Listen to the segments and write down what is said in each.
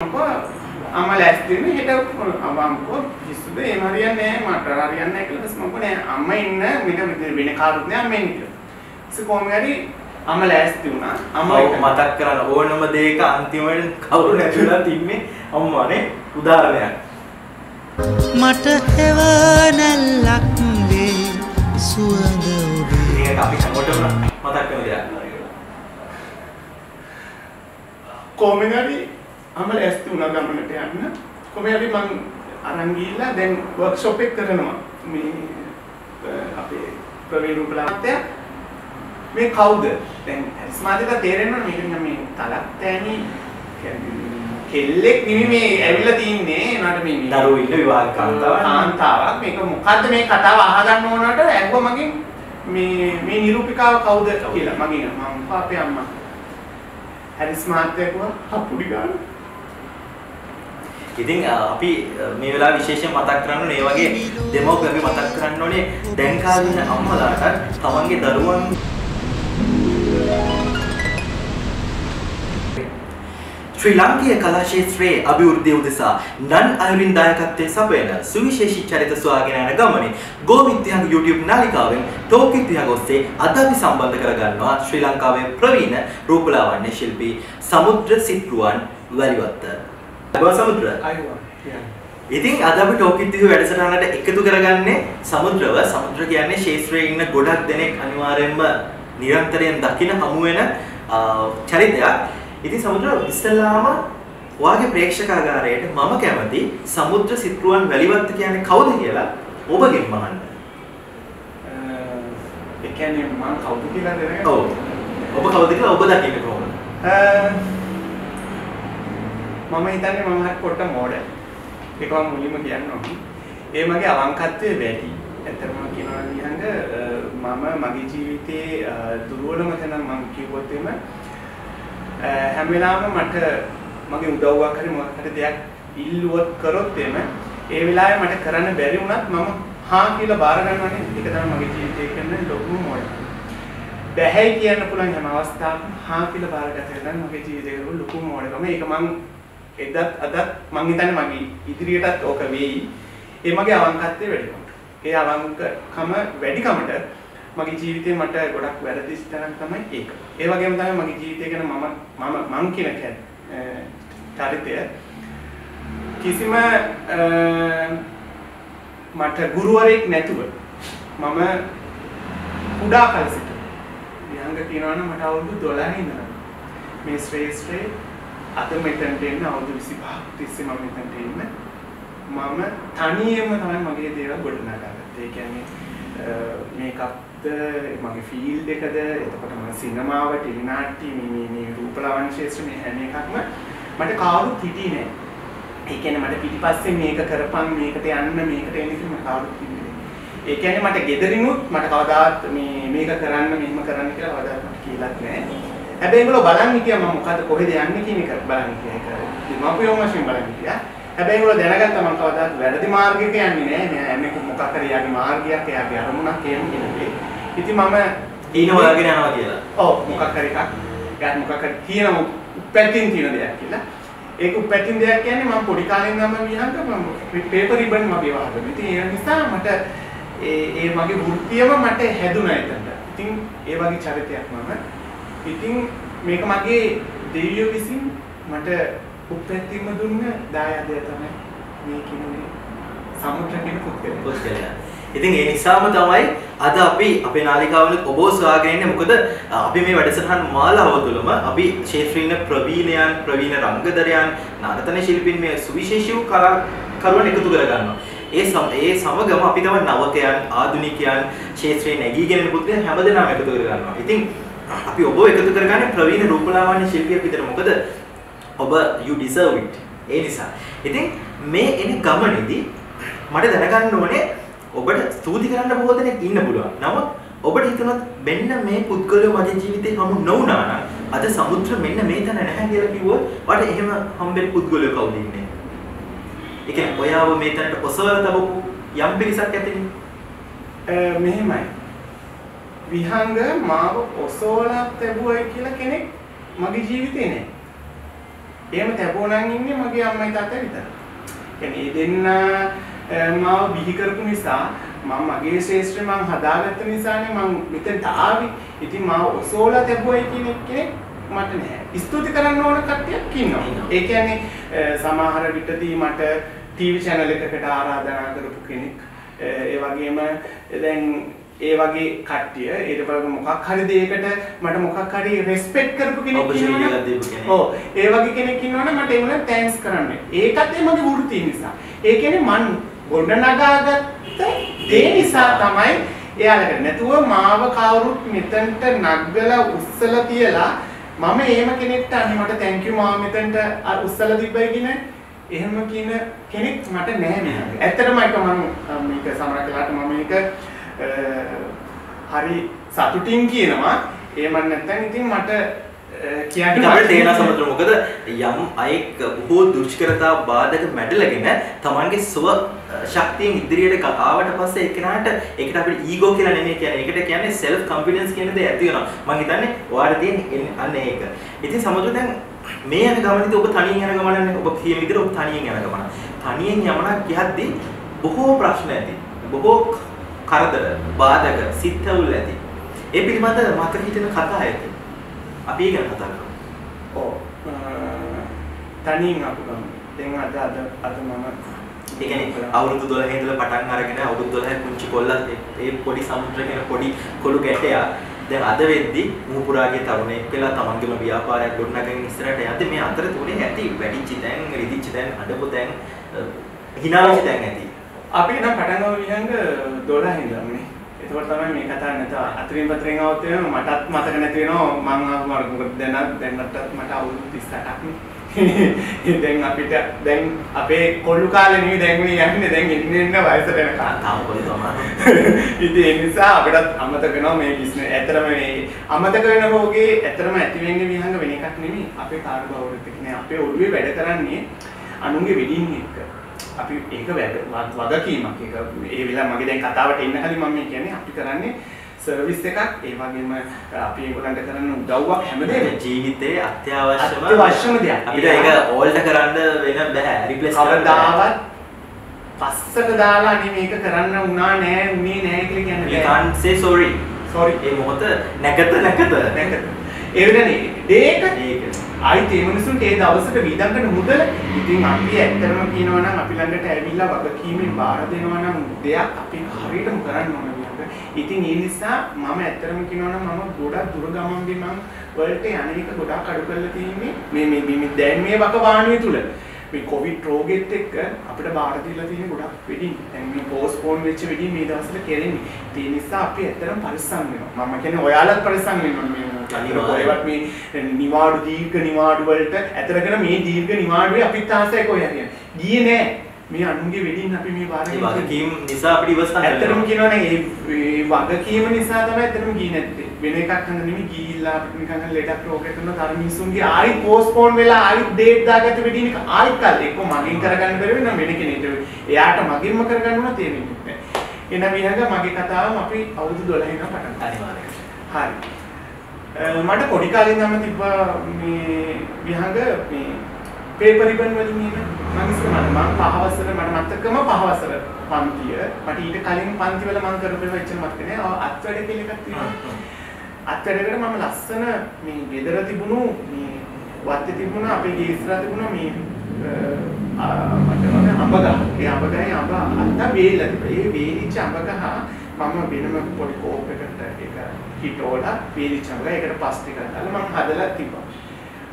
අම්මා ලෑස්තිනේ හෙට අම්මා කිසිදු ඒ හරියන්නේ නැහැ මට හරියන්නේ නැහැ කියලා මම කිව්වා නෑ අම්මා ඉන්න මෙතන වෙන කාරුත් නෑ අම්මා ඉන්න කියලා. ඒක කොහොම හරි අම්මා ලෑස්ති වුණා. අම්මා මතක් කරලා ඕනම දෙයක අන්තිමට කවුරු නැතිලා තින්නේ අම්මානේ උදාහරණයක්. මට හෙවණැල්ලක් වේ සුවඳ ඔබේ. මේක අපි හැමෝටම මතක් කරන දෙයක්. කොහොම හරි අම්මා ලෑස්ති වුණා ගමනට යන්න. කොහොම හරි මං අරන් ගිහිල්ලා දැන් වර්ක්ෂොප් එක කරනවා. මේ අපේ ප්‍රවීණ රූපලාවන්තය මේ කවුද? දැන් ස්මාර්ට්ලා තේරෙනවා මේක මේ තලක් තෑනි කෙල්ලෙක් නෙමෙයි මේ ඇවිල්ලා තින්නේ නට මේ දරුවෝ ඉන්න විවාහ කාන්තාවක් මේක මොකද්ද මේ කතාව අහගන්න ඕනට ඇහුවා මගෙන් මේ නිරූපිකාව කවුද කියලා මගෙන් මම අපේ අම්මා හරි ස්මාර්ට්ලා කිව්වා හපුඩි ගන්න. ඉතින් අපි මේ වෙලාව විශේෂයෙන් මතක් කරන්න ඕනේ මේ වගේ දෙමව්පියන්ගේ මතක් කරන්න ඕනේ දැන් කාලේ ඉන්න අම්මලාට තමන්ගේ දරුවන් ශ්‍රී ලාංකීය කලා ක්ෂේත්‍රයේ අභිවෘද්ධිය උදෙසා නන් අයුරින් දායකත්වයේ සපයන සුවිශේෂී චරිත සොයාගෙන යන ගමනේ ගෝවිත්‍යංග YouTube නාලිකාවෙන් ටෝක් ඉතිහාස ඔස්සේ අද අපි සම්බන්ධ කරගන්නවා ශ්‍රී ලංකාවේ ප්‍රවීණ රූපලාවන්‍ය ශිල්පී සමුද්‍ර සිත්රුවන් වැලිවත්ත. සමුද්‍ර ඉතින් අද අපි ටෝක් ඉතිහාස වැඩසටහනට එකතු කරගන්නේ සමුද්‍රව. සමුද්‍ර කියන්නේ ක්ෂේත්‍රයේ ඉන්න ගොඩක් දෙනෙක් අනිවාර්යයෙන්ම නිරන්තරයෙන් දකින හමු වෙන චරිතයක්. ඉතින් සමුද්‍ර ඉස්සෙල්ලාම ඔයාගේ ප්‍රේක්ෂකාගාරයට මම කැමති සමුද්‍ර සිත්රුවන් වැලිවත්ත කියන්නේ කවුද කියලා ඔබගෙන් අහන්න. ඒ කියන්නේ මම කවුද කියලා දැනගන්න. ඔව්. ඔබ කවුද කියලා ඔබ දකින්නේ කොහොමද? මම හිතන්නේ මම හරි පොඩ්ඩ මෝඩල්. ඒක මම මුලින්ම කියන්න ඕනේ. ඒ මගේ අවංකත්වයේ වැඩි. ඇත්තටම කියනවා නිහඬ මම මගේ ජීවිතේ දුර්වලම තැන මම කිව්වොත් එimhe හැම වෙලාවෙම මට මගේ උදව්වක් හරි මොකක් හරි දෙයක් ඉල්ලුවොත් කරොත් එimhe ඒ වෙලාවේ මට කරන්න බැරි වුණත් මම හා කියලා බාර ගන්නවනේ. ඒක තමයි මගේ ජීවිතේ කරන ලොකුම මොඩල්. බැහැයි කියන්න පුළුවන් හැම අවස්ථාවකම හා කියලා බාරගත කරන මගේ ජීවිතේ කරන ලොකුම මොඩල්කම. ඒක මම එදත් අදත් මං හිතන්නේ මගේ ඉදිරියටත් ඕක වෙයි. ඒ මගේ අවංකත්වයේ වැඩිකම. ඒ අවංකකම වැඩිකමට මගේ ජීවිතේ මට ගොඩක් වැරදි ස්ථානක් තමයි ඒක. ඒ වගේම තමයි මගේ ජීවිතය ගැන මම කියන චරිතය කිසිම මට ගුරුවරයෙක් නැතුව මම කුඩා කල සිට විහංග කියනවනම් මට අවුරුදු 12 ඉඳලා මේ ශ්‍රේෂ්ඨේ අද මෙතනට එන්න අවුරුදු 25ක් තිස්සේ මම මෙතනට එන්න මම තනියම තමයි මගේ දේවල් ගොඩනගා ගත්තේ. ඒ කියන්නේ මේකප්ද මගේ ෆීල්ඩ් එකද එතකොට මම සිනමාව ටෙලිනාට්‍ය මේ රූපලාවන්‍ය ක්ෂේත්‍ර මේ හැම එකක්ම මට කවුරුත් හිටියේ නෑ. ඒ කියන්නේ මට පිටිපස්සේ මේක කරපන් මේකට යන්න මේකට එන්න කියලා කවුරුත් කිව්වේ නෑ. ඒ කියන්නේ මට ගෙදරිනුත් මට කවදාවත් මේක කරන්න මෙහෙම කරන්න කියලා කවදාවත් මට කියලාත් නෑ. හැබැයි ඒගොල්ලෝ බලන් හිටියා මම මොකද කොහෙද යන්නේ කියන එක බලන් හිටියා. ඒක මම වශයෙන් බලන් හිටියා. හැබැයි ඒගොල්ලෝ දැනගත්තා මම කවදාවත් වැරදි මාර්ගයක යන්නේ නෑ. මේක මොකක් හරි යාගේ මාර්ගයක් එයාගේ අරමුණක් කියන්නේ. ඉතින් මම ඊන හොයාගෙන යනවා කියලා. ඔව් මොකක් හරි එකක්. යාත් මොකක් හරි තියෙන උපැත්තින් තියෙන දෙයක් කියලා. ඒක උපැත්තින් දෙයක් කියන්නේ මම පොඩි කාලේ ඉඳන්ම විහංග මම පේපර් රිබන් මගේ වහගෙන. ඉතින් ඒ නිසා මට ඒ මගේ වෘත්තියම මට හැදුනා එතනට. ඉතින් ඒ වගේ චරිතයක් මම. ඉතින් මේක මගේ දෙවියෝ විසින් මට උපැත්තිම දුන්න දායාදය තමයි මේ කියන්නේ සමුද්‍ර කියන පුද්ගලයා. ඉතින් ඒ නිසාම තමයි අද අපි අපේ නාලිකාවල ඔබ සොයාගෙන ඉන්නේ. මොකද අපි මේ වැඩසටහන් මාලාව තුළම අපි ක්ෂේත්‍රීය ප්‍රවීණයන්, ප්‍රවීණ රංගදරයන්, නාට්‍ය ශිල්පීන් මේ සුවිශේෂී වූ කලාකරුවන් එකතු කරගන්නවා. ඒ සමගම අපි තමයි නවකයන්, ආධුනිකයන්, ක්ෂේත්‍රයේ නැගීගෙන යන පුද්ගලයන් හැමදෙනාම එකතු කරගන්නවා. ඉතින් අපි ඔබ එකතු කරගන්නේ ප්‍රවීණ රූපලාවන්‍ය ශිල්පියෙක් විතර. මොකද ඔබ you deserve it. ඒ නිසා. ඉතින් මේ එන ගමනේදී මට දැනගන්න ඕනේ ඔබට ස්තුති කරන්න බොහෝ දෙනෙක් ඉන්න පුළුවන්. නමුත් ඔබට හිතුණත් මෙන්න මේ පුද්ගලයා මගේ ජීවිතේ හමු නොවුණා නම් අද සමුද්‍ර මෙන්න මේ තැන නැහැ කියලා කිව්වොත් වට එහෙම හම්බෙන්න පුද්ගලයා කවුද ඉන්නේ? ඒ කියන්නේ ඔයාව මේ තැනට ඔසවලා තබපු යම් පිරිසක් ඇතිනේ. මෙහෙමයි. විහංග මාව ඔසවලා තැබුවයි කියලා කෙනෙක් මගේ ජීවිතේ නෑ. එහෙම තැබුණාන් ඉන්නේ මගේ අම්මයි තාත්තයි විතරයි. කියන්නේ ඒ දෙන්න මාව බිහි කරපු නිසා මම මගේ ශේෂ්ත්‍රය මම හදාගත්ත නිසානේ මම මෙතෙන්ට ආවේ. ඉතින් මාව ඔසෝලා තැබුවයි කියන කෙනෙක් මට නෑ. ස්තුති කරන්න ඕන කට්ටියක් ඉන්නවා. ඒ කියන්නේ සමහර විටදී මට ටීවී channel එකකට ආරාධනා කරපු කෙනෙක් ඒ වගේම දැන් ඒ වගේ කට්ටිය ඊට පස්සේ මොකක් හරි දෙයකට මට මොකක් හරි රෙස්පෙක්ට් කරපු කෙනෙක් ඉන්නවා. ඔව් ඒ වගේ කෙනෙක් ඉන්නවනේ මට ඒගොල්ලන් තෑන්ක්ස් කරන්න. ඒකත් ඒ මගේ වෘත්තිය නිසා. ඒ කියන්නේ මං ගොඩනගාගත්ත දේ නිසා තමයි එයාලට නැතුව මාව කවුරුත් මෙතනට නග්ගලා උස්සලා තියලා මම එහෙම කෙනෙක්ට අනේ මට thank you මාව මෙතනට උස්සලා තිබ්බයි කියන එහෙම කියන කෙනෙක් මට නැහැ නේද? ඇත්තටම ඒක මම මේක සමහර වෙලාවට මම මේක හරි සතුටින් කියනවා. ඒ මන් නැත්නම් ඉතින් මට කියන්න අපිට තේරෙන සමතර මොකද යම් අයෙක් බොහෝ දුෂ්කරතා බාධක මැඩලගෙන තමන්ගේ සුව ශක්තියෙන් ඉදිරියට ආවට පස්සේ ඒ කෙනාට ඒකට අපිට ඊගෝ කියලා නෙමෙයි කියන්නේ. ඒකට කියන්නේ self confidence කියන දේ ඇති වෙනවා. මම හිතන්නේ ඔයාලට තියෙන අන්න ඒක. ඉතින් සමහරවිට දැන් මේ යන ගමනේදී ඔබ තනියෙන් යන ගමනන්නේ ඔබ කියන විදිහට ඔබ තනියෙන් යන ගමන. තනියෙන් යමනක් යද්දී බොහෝ ප්‍රශ්න ඇති. බොහෝ කරදර, බාධක, සිත්වුල් ඇති. ඒ පිළිබඳ මතක හිතෙන කතා ඇති. අපි ඒක කතා කරමු. ඔව්. තනියෙන් අපු ගමන. දැන් අද මම ඒ කියන්නේ අවුරුදු 12 ඉඳලා පටන් අරගෙන අවුරුදු 12 පුංචි කොල්ලා ඒ පොඩි සමුද්‍රකේ පොඩි කොළු ගැටයා දැන් අද වෙද්දි මුහුපුරාගේ තරුණයෙක් වෙලා තමන්ගේම ව්‍යාපාරයක් ගොඩනගගෙන ඉස්සරහට යද්දි මේ අතර තුනේ ඇති වැඩිච්ච දැන් රිදිච්ච දැන් අඩපු දැන් හිනාවෙච්ච දැන් ඇති. අපි නම් පටන් ගමු විහංග 12 ඉඳලානේ. ඒකෝට තමයි මේ කතාව නැත අතරින් පතරින් આવත් වෙනවා මටත් මතක නැති වෙනවා මං ආව මාර්ග මොකද දැන්නත් මට අවුරුදු 38ක් නේ. දැන් අපිට දැන් අපේ කොල්ලු කාලේ නෙවෙයි දැන් මේ යන්නේ දැන් ඉන්න වයසට යනකම් තාම කොල්ල තමයි. ඉතින් ඒ නිසා අපිටත් අමතක වෙනවා මේ බිස්නස්. ඇත්තටම මේ අමතක වෙන රෝගේ ඇත්තටම ඇති වෙන්නේ විහංග වෙන එකක් නෙවෙයි. අපේ කාර්යබහුලත් එක්ක නේ අපේ ඔළුවේ වැඩ කරන්නේ අනුන්ගේ වෙඩින් එක. අපි ඒක වගකීමක්. ඒක ඒ වෙලාව මගේ දැන් කතාවට එන්න කලින් මම කියන්නේ අපි කරන්නේ සර්විස් එකක් ඒ වගේම අපි ඒගොල්ලන්ට කරන උදව්වක් හැමදේම ජීවිතේ අත්‍යවශ්‍යම දෙයක්. අපිට ඒක ඕල්ට කරන්න වෙන බෑ රිප්ලේස් කරන්න. කවදාවත් පස්සට දාලා අනේ මේක කරන්න උනා නෑ උනේ නෑ කියලා කියන්නේ you can't say sorry. ඒ මොහොත නැකත. ඒ වෙනනේ ඒක ආයිත් ඒ මිනිසුන්ට ඒ දවසට වීදම් කරන මුදල ඉතින් අපි ඇත්තටම කියනවා නම් අපි ළඟට ඇවිල්ලා වගකීමෙන් බාර දෙනවා නම් දෙයක් අපි හරියටම කරන්න ඕන විදිහට. ඉතින් ඒ නිසා මම ඇත්තටම කියනවා නම් මම ගොඩක් දුර ගමන්දී මම වලට අනේක ගොඩක් අඩු කරලා තියෙන්නේ මේ දැන් මේ වකවානුවේ තුල. මේ කොවිඩ් රෝගෙත් එක්ක අපිට බාර දීලා තියෙන ගොඩක් වෙඩින්. දැන් මේ පෝස්ට්පෝන් වෙච්ච වෙඩින් මේ දවස්වල කෙරෙන්නේ. ඒ නිසා අපි ඇත්තටම පරිස්සම් වෙනවා. මම කියන්නේ ඔයාලත් පරිස්සම් වෙන්න ඕනේ. අනිවාර්යයෙන්ම මේ නිවාඩු දීර්ඝ නිවාඩු වලට ඇතරගෙන මේ දීර්ඝ නිවාඩුවේ අපිත් ආසයි කොහේ හරියන්නේ. ගියේ නෑ. මේ අනුන්ගේ වෙඩින් අපි මේ බාර ගන්න. ඒ වගකීම් නිසා අපිට ඉවසන්න. ඇත්තටම කියනවා නම් ඒ වගකීම නිසා තමයි ඇත්තටම ගියේ නැත්තේ. වෙන එකක් හඳ නෙමෙයි ගිහිල්ලා අපිට නිකන් ලෙඩක් රෝගයක් කරනවා තර මිනිස්සුන්ගේ ආයි පෝස්ට්පෝන් වෙලා ආයි ඩේට් දාගත්ත වෙඩින් එක ආයි කල් එක්ක මගෙන් කරගන්න බැරි වෙනවා වෙන කෙනෙක්ට. එයාට මගෙන්ම කරගන්න උනා තේරෙන්නේ නැහැ. එන විහංග මගේ කතාවම අපි අවුරුදු 12 ඉඳන් පටන් ගන්නවා. අනිවාර්යයෙන්. හරි. මට පොඩි කාලේ ඉඳන්ම තිබ්බා මේ විහංග මේ පේපර් රිබන් වලින් එන මම ඉස්සරහට මම පහවසර මට මතකම පහවසර පන්තිය මට ඊට කලින් පන්ති වල මම කරපේව එච්චර මතක නෑ අත්වැඩ කියලා එකක් තියෙනවා. අත්වැඩකට මම ලස්සන මේ ගෙදර තිබුණු මේ වත්තේ තිබුණ අපේ ගේ ඉස්සරහ තිබුණ මේ මට නෝනේ අඹ ගහ. ඒ අඹ ගහේ අඹ අත්ත වේලද. ඒ වේලිච්ච අඹ ගහ මම වෙනම පොඩි කෝප් එකකට ඒක හිටෝලා වේලිච්ච අඹ ගහ ඒකට ප්ලාස්ටික් එකක් දාලා මම හදලා තිබ්බා.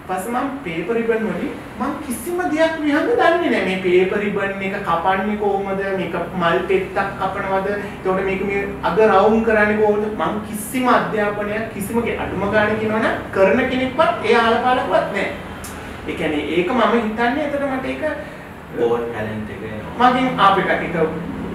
පස්සේ මම පේපර් රිබන් වලින් මම කිසිම දෙයක් විහංග දන්නේ නැහැ. මේ පේපර් රිබන් එක කපන්නේ කොහොමද? මේක මල් පෙත්තක් කපනවද? එතකොට මේක මේ අග රවුම් කරන්නේ කොහොමද? මම කිසිම අධ්‍යාපනයක් කිසිම අඩුම ගානේ කියනවනම් කරන කෙනෙක්වත් ඒ ආලපාලකවත් නැහැ. ඒ කියන්නේ ඒක මම හිතන්නේ එතකොට මට ඒක බෝන් ටැලන්ට් එක එනවා. මගෙන් ආපු එකක් ඒක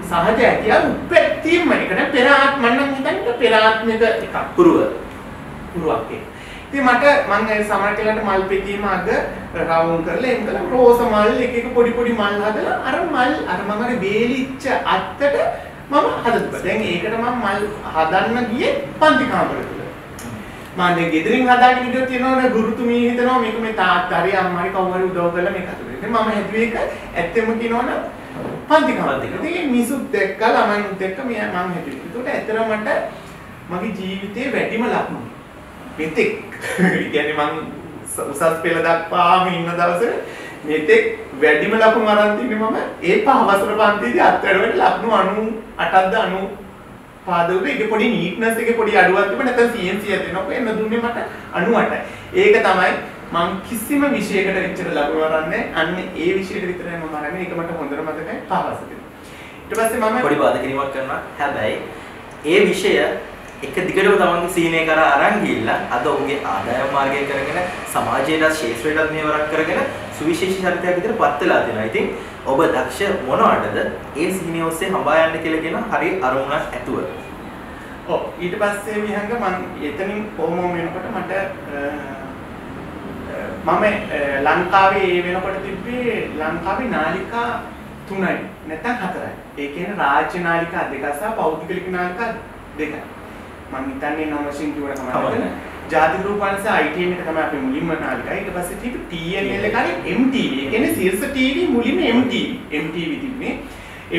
සහජ ඇතිය උපැත්තීම එක නේ පෙර ආත්ම මම හිතන්නේ පෙර ආත්මෙක එකක්. පුරුවක් ඒක. ඉතින් මට මම ඒ සමහර කෙනාට මල් පෙතීම අග රවුම් කරලා එම් කළා රෝස මල් එක එක පොඩි පොඩි මල් හදලා අර මම වේලිච්ච අත්තට මම හදලා. දැන් ඒකට මම මල් හදන්න ගියේ පන්ති කාමරේ තුල. මම දැන් ගෙදරින් හදාගෙන ඉඳියොත් තියෙනවනේ ගුරුතුමී හිතනවා මේක මේ තාත්තා හරි අම්මා හරි කවුරු හරි උදව් කරලා මේක හදුවේ. ඉතින් මම හැදුවේ ඒක ඇත්තම කියනවනම් පන්ති කාමරේ. ඉතින් මිනිස්සුත් දැක්ක ළමයිනුත් දැක්ක මම හැදුවේ. ඒකට ඇත්තටම මට මගේ ජීවිතේ වැඩිම ලකුණු. මෙතෙක් කියන්නේ මම උසස් පෙළ දක්වාම ඉන්න දවසේ මෙතෙක් වැඩිම ලකුණු අරන් තින්නේ මම ඒ 5 වසර පන්තියේදී අත්වැඩ ලකුණු 98ද 90 පාදවල ඒක පොඩි නීට්නස් එකේ පොඩි අඩුවක් තිබුණ නැත්නම් CNC එක දෙනකොට එන්න දුන්නේ මට 98යි. ඒක තමයි මම කිසිම විෂයකට එච්චර ලකුණු අරන්නේ අන්න ඒ විෂයට විතරයි මම අරන්නේ. ඒක මට හොඳට මතකයි 5 වසරේ. ඊට පස්සේ මම පොඩි බාධා කිරීමක් කරනවා. හැබැයි ඒ විෂය එක දිගටම තමන්ගේ සීනේ කරා අරන් ගිහිල්ලා අද ඔහුගේ ආදායම් මාර්ගය කරගෙන සමාජයට ශාස්ත්‍රයටත් මේවරක් කරගෙන සුවිශේෂී චරිතයක් විදිහට පත් වෙලා තියෙනවා. ඉතින් ඔබ දක්ෂ මොනවටද ඒ සීනේ ඔස්සේ හඹා යන්න කියලා කියන හරි අරමුණක් ඇතුව. ඔව් ඊට පස්සේ විහංග මම එතනින් කොහොම වෙනකොට මට මම ලංකාවේ ඒ වෙනකොට තිබ්බේ ලංකාවේ නාලිකා 3යි නැත්නම් 4යි. ඒ කියන්නේ රාජ්‍ය නාලිකා 2 සහ පෞද්ගලික නාලිකා 2යි. මම හිතන්නේ නම් වශයෙන් කිව්වට තමයි ජාතික රූපවාහිනිය සහ ITN එක තමයි අපේ මුලින්ම නාලිකා. ඊට පස්සේ තිබ්බ TNL එකයි MTV. ඒ කියන්නේ සීර්ෂ TV මුලින්ම MTV තිබ්බේ.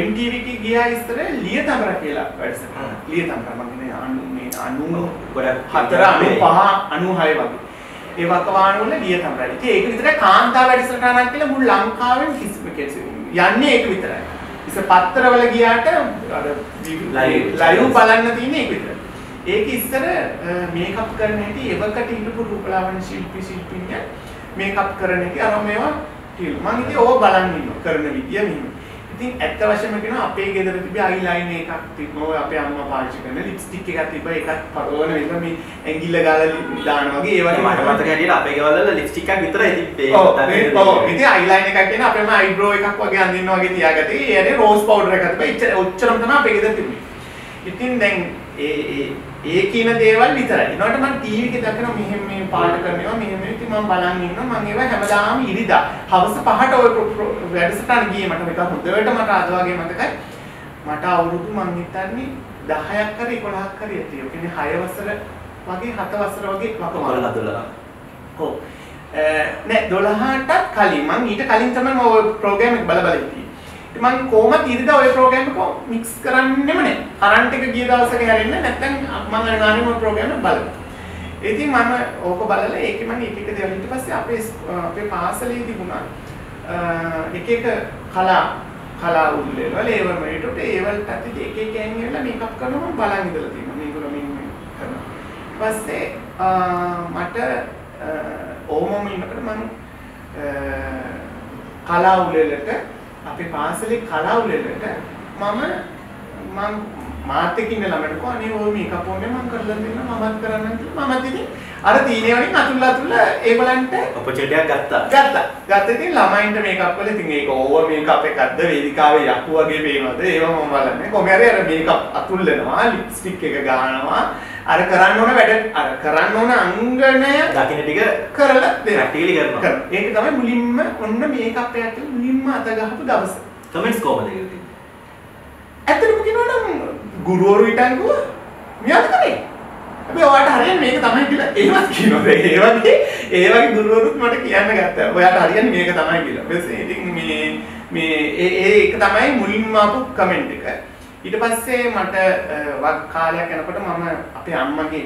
MTV එක ගියා ඉස්සර ලියතඹර කියලා වැඩසටහන. ලියතඹර මම කියන්නේ 94 95 96 වගේ. ඒ වකවාණු වල ලියතඹර. ඉතින් ඒක විතරයි කාන්තා වැඩසටහනක් කියලා මුළු ලංකාවෙම කිසිම යන්නේ ඒක විතරයි. ඉතින් පත්තරවල ගියාට අර ලයිව් බලන්න තියෙන්නේ ඒක විතරයි. ඒක ඉස්සර මේකප් කරන හැටි එවකට ඉඳපු රූපලාවන්‍ය ශිල්පිනිය මේකප් කරන හැටි අර මේවා කියලා. මම ඉතින් ඕක බලන් ඉන්නවා කරන විදිය මෙහෙම. ඉතින් ඇත්ත වශයෙන්ම කියනවා අපේ ගෙදර තිබ්බේ අයිලයිනර් එකක් තිබ්බා. අපේ අම්මා පාවිච්චි කරන ලිප්ස්ටික් එකක් තිබ්බා. ඒකත් පරවන එක මේ ඇඟිල්ල ගාලා දාන වගේ ඒ වගේ මට මතක හැටියට අපේ ගෙවල් වල ලිප්ස්ටික් එකක් විතරයි තිබ්බේ. ඔව් ඉතින් අයිලයිනර් එකක් කියන අපේම අයිබ්‍රෝ එකක් වගේ අඳින්න වගේ තියාගත්තේ. ඒනේ රෝස් පවුඩර් එකක් තිබ්බා. ඔච්චරම තමයි අපේ ගෙදර තිබ්බේ. ඉතින් දැන් ඒ කියන දේවල් විතරයි. ඊනොට මම ටීවී එකේ දැක්කම මෙහෙම මේ පාට කරනවා මෙහෙම ඉතින් මම බලන් ඉන්නවා. මම ඒවා හැමදාම ඉරිදා හවස 5ට ඔය වැඩසටහන ගියේ මට මේක හොඳට මට අද වගේ මතකයි. මට අවුරුදු මම හිතන්නේ 10ක් හරි 11ක් හරි ඇති. ඒ කියන්නේ 6 වසර වගේ 7 වසර වගේ වකවානුව. 12. ඔව්. නෑ 12ටත් කලින් මම ඊට කලින් තමයි මම ඔය ප්‍රෝග්‍රෑම් එක බල හිටියේ. මම කොහොමද ඉරිදා ඔය ප්‍රෝග්‍රෑම් එක මික්ස් කරන්නෙම නෑ. කරන්ට් එක ගිය දවසක හැරෙන්නේ නැත්නම් මම අනිවාර්යයෙන්ම ඔය ප්‍රෝග්‍රෑම් එක බලනවා. ඉතින් මම ඕක බලලා ඒකේ මම එක දේවල් ඊට පස්සේ අපේ පාසලේ තිබුණා එක එක කලා උල්ලේවල ඒවම ඊට ඒවලට එක එක ඇන්ගල්ලා මේකප් කරනවා මම බලන් ඉඳලා තියෙනවා. මේගොල්ලෝ මේ කරනවා. ඊපස්සේ මට ඕමම ඉන්නකොට මම කලා උල්ලේලට අපේ පාසලේ කලා උළෙලට මම මාත් එක්ක ඉන්න ළමයට කො අනේ ඔය මේකප් ඕනේ මම කරලා දෙන්න මමත් කරන්නම් කියලා මමත් ඉතින් අර තීනේ වලින් අතුල්ලා ඒගොල්ලන්ට ඔපචුනිටි එකක් ගත්තා. ගත්තා ඉතින් ළමයින්ට මේකප් වල ඉතින් ඒක ඕව මේකප් එකක්ද වේදිකාවේ යකු වගේ පේනවද ඒව මම බලන්නේ කොහොම හරි අර මේකප් අතුල්ලනවා ලිප්ස්ටික් එක ගානවා අර කරන්න ඕන වැඩ අර කරන්න ඕන අංගනය දකින්න ටික කරලා දෙනවා. ප්‍රැක්ටිකලි කරනවා. ඒක තමයි මුලින්ම ඔන්න මේකප් එකක් කියලා මුලින්ම අත ගහපු දවස. කමෙන්ට්ස් කොහමද ඒකද? ඇත්තටම කියනවා නම් ගුරුවරු හිටන්කෝ මෙයාට කරේ. හැබැයි ඔයාට හරියන්නේ මේක තමයි කියලා ඒවත් කියනවා. ඒ වගේ ගුරුවරුත් මට කියන්න ගත්තා. ඔයාට හරියන්නේ මේක තමයි කියලා. ඊපස්සේ ඉතින් ඒක තමයි මුලින්ම ආපු කමෙන්ට් එක. ඊට පස්සේ මට කාලයක් යනකොට මම අපේ අම්මගේ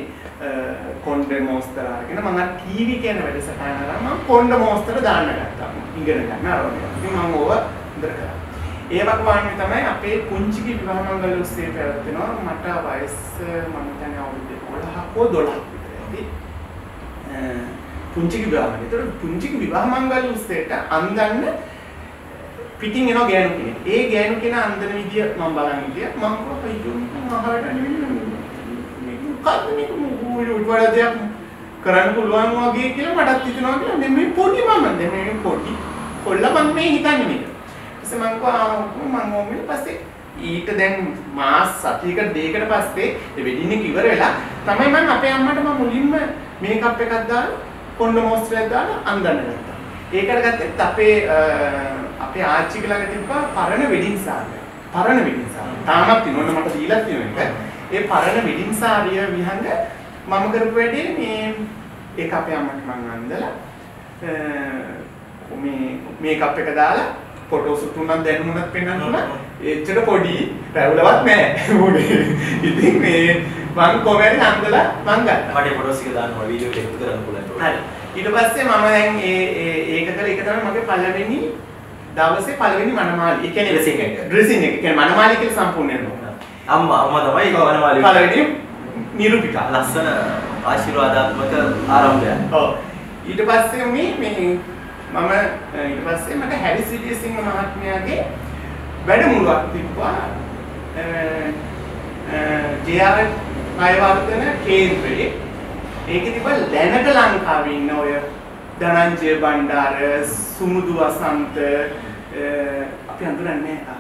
කොණ්ඩ මොස්තර අරගෙන මම ටීවී කියන වැඩසටහන අරන් මම කොණ්ඩ මොස්තර දාන්න ගත්තා. ඉගෙන ගන්න ආරම්භය. ඉතින් මම ඕව හොඳට කරා. ඒ වකවානුවේ තමයි අපේ පුංචිගේ විවාහ මංගල උත්සවය පැවැත්වෙනවා. මට වයස මම හිතන්නේ අවුරුදු 11ක් විතර. පුංචිගේ විවාහ මංගල. ඒතර පුංචිගේ විවාහ මංගල උත්සවයට අන්දන්න පිටින් එනවා ගෑනු කෙනෙක්. ඒ ගෑනු කෙනා අන්දන විදිය මම බලන් හිටියා. මම කොහොමද දෙයක් කරන්න පුළුවන් වගේ කියලා මටත් හිතෙනවා කියලා මේ පොඩි මම මේ පොඩි කොල්ල මම මේ හිතන්නේ මේක. ඊපස්සේ මම ඕමෙන් පස්සේ ඊට දැන් මාස සතියකට දෙකකට පස්සේ ඒ වෙඩින් එක ඉවර වෙලා තමයි මම අපේ අම්මට මම මුලින්ම මේකප් එකක් දාලා කොණ්ඩ මොස්තරයක් දාලා අඳන්න ගත්තා. ඒකට ගත්තෙත් අපේ ආච්චිගේ ළඟ තිබ්බා පරණ වෙඩින් සාරිය. තාමත් තියෙනවා මට දීලා තියෙන එක. ඒ පරණ වෙඩින් සාරිය විහංග මම කරපු වැඩේ මේ ඒක අපේ අම්මට මං අන්දලා මේ මේකප් එක දාලා ෆොටෝ සුට් උනක් දැනුමක් පෙන්වන්න උනා එච්චර පොඩි රැවුලවත් නැහැ උනේ. ඉතින් මේ මං කොමෙන් අන්දලා මං ගත්තා. මට ෆොටෝස් එක දාන්න ඕන වීඩියෝ එක එකතු කරන්න පුළුවන්. හරි. ඊට පස්සේ මම දැන් ඒක කළා ඒක තමයි මගේ පළවෙනි දවසේ පළවෙනි මනමාලි. ඒ කියන්නේ ඩ්‍රෙසින් එක. ඒ කියන්නේ මනමාලි කියලා සම්පූර්ණ වෙනවා. අම්මා තමයි මනමාලි. පළවෙනි නිරූපිකා. ලස්සන ආශිර්වාදාත්මක ආරම්භයක්. ඔව්. ඊට පස්සේ මේ මම ඊට පස්සේ මට හැරිස් විජේසිංහ මහත්මයාගේ වැඩමුළුවක් තිබ්බා. ජේ.ආර්. ණයවර්ධන කේන්ද්‍රයේ. ඒකේ තිබ්බ දැනට ලංකාවේ ඉන්න ඔය ධනංජය බණ්ඩාර, සුමුදු වසන්ත අපි අඳුරන්නේ නැහැ.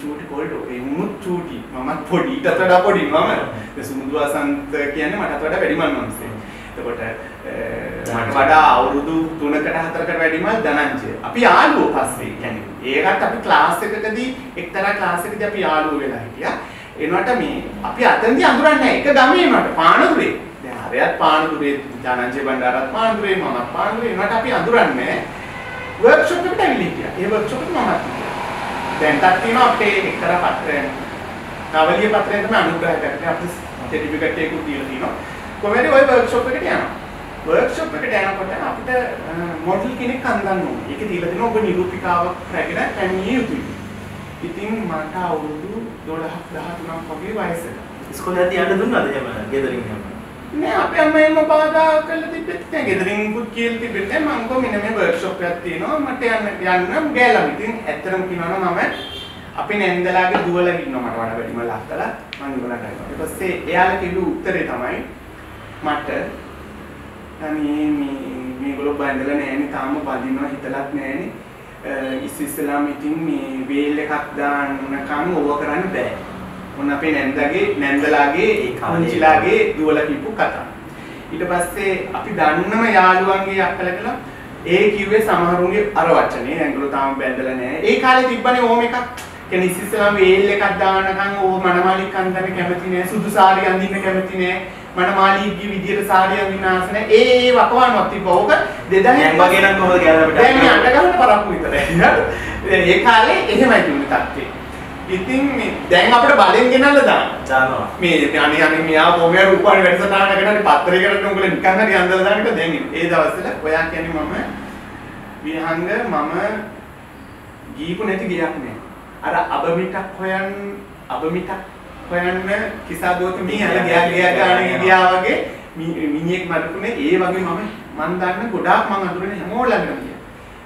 චූටි කොල්ඩෝ ඒ මුත් චූටි මමත් පොඩි ඊටත් වඩා පොඩි මම සුමුදු වසන්ත කියන්නේ මටත් වඩා වැඩිමල් මනුස්සයෙක්. එතකොට මට වඩා අවුරුදු 3කට 4කට වැඩිමල් ධනංජය. අපි යාළුවෝ පස්සේ කියන්නේ ඒකට අපි ක්ලාස් එකකදී එක්තරා ක්ලාස් එකකදී අපි යාළුවෝ වෙලා හිටියා. එනකොට මේ අපි අතෙන්දී අඳුරන්නේ නැහැ. එක ගමේ එනකොට පානදුරේ. දැන් හරියට පානදුරේ ධනංජය බණ්ඩාරත් පානදුරේ මමත් පානදුරේ. එනකොට අපි අඳුරන්නේ වර්ක්ෂොප් එකට ඇවිල්ලා හිටියා. ඒ වර්ක්ෂොප් එකට මමත් දැන්ටත් තියෙනවා අපේ එක්තරා පත්‍රය. නවලිය පත්‍රයෙන් තමයි අනුග්‍රහ කරන්නේ. අපි සර්ටිෆිකට් එකක් දීලා තියෙනවා. කොහොමද ওই වර්ක්ෂොප් එකට යනවා. වර්ක්ෂොප් එකට යනකොට අපිට මොඩල් කෙනෙක් අඳින්න ඕනේ. ඒක දීලා දෙනවා ඔබ නිරූපිකාවක් රැගෙන පැමිණිය යුතුයි. ඉතින් මට අවුරුදු 12 13ක් වගේ වයසක. ඉස්කෝලේ යද්දී යන්න දුන්නාද එහෙම ගෙදරින් එහෙම? නෑ අපේ අම්මා එන්න බාධා කරලා තිබ්බෙත් නෑ. ගෙදරින් කුත් කියලා තිබෙත් නෑ. මම කො මෙන්න මේ වර්ක්ෂොප් එකක් තියෙනවා. මට යන්න ගෑලා. ඉතින් ඇත්තටම කියනවා නම් මම අපේ නැන්දලාගේ දුවලා ඉන්නවා මට වඩා වැඩිමල් අක්කලා මම ඉවරට ගියා. ඊට පස්සේ එයාලා කිව්ව උත්තරේ තමයි මට අනේ මේගොල්ලෝ බඳලා නෑනේ තාම බඳිනවා හිතලත් නෑනේ. ඉස්සෙල්ලාම ඉතින් මේ වේල් එකක් දාන්නකම් ඕව කරන්න බෑ. මොන අපේ නැන්දලාගේ කුංචිලාගේ දුවලා කියපු කතාව. ඊට පස්සේ අපි දන්නම යාළුවන්ගේ අක්කලා කියලා ඒ කිව්වේ සමහරුන්ගේ අර වචනේ ඇඟලු තාම බැඳලා නැහැ. ඒ කාලේ තිබ්බනේ ඕම එකක්. කියන්නේ ඉස්සෙල්ලාම වේල් එකක් දානකම් ඕව මනමාලික් අඳින්න කැමති නෑ. සුදු සාරිය අඳින්න කැමති නෑ. මනමාලික්ගේ විදියට සාරිය අඳින්න ආස නෑ. ඒ වකවානුවක් තිබ්බා. ඕක 2000 වගේ නම් කොහොමද කියලා අපිට. දැන් මේ අඬ ගන්න පරක්කු විතරයි. ඒ කාලේ එහෙමයි තිබුණේ තත්ත්වේ. ඉතින් දැන් අපිට බලෙන් ගෙනල්ලා දානවා. මේ අනේ මෙයා කොහේ රූපවාහිනී වැඩසටහනකට පත්තරයකට උඹලා නිකන් හරි අඳලා දාන එක දැන් ඒ දවස්වල ඔයා කියන්නේ මම විහංග මම ගීපු නැති ගියක් නෑ. අර අබමිටක් හොයන්න කිසාදෝත මේ අර ගියා ගානේ වගේ මිනිහෙක් මරකුනේ ඒ වගේ මම දන්න ගොඩාක් මං අඳුරන්නේ හැමෝම ළඟම ගියා.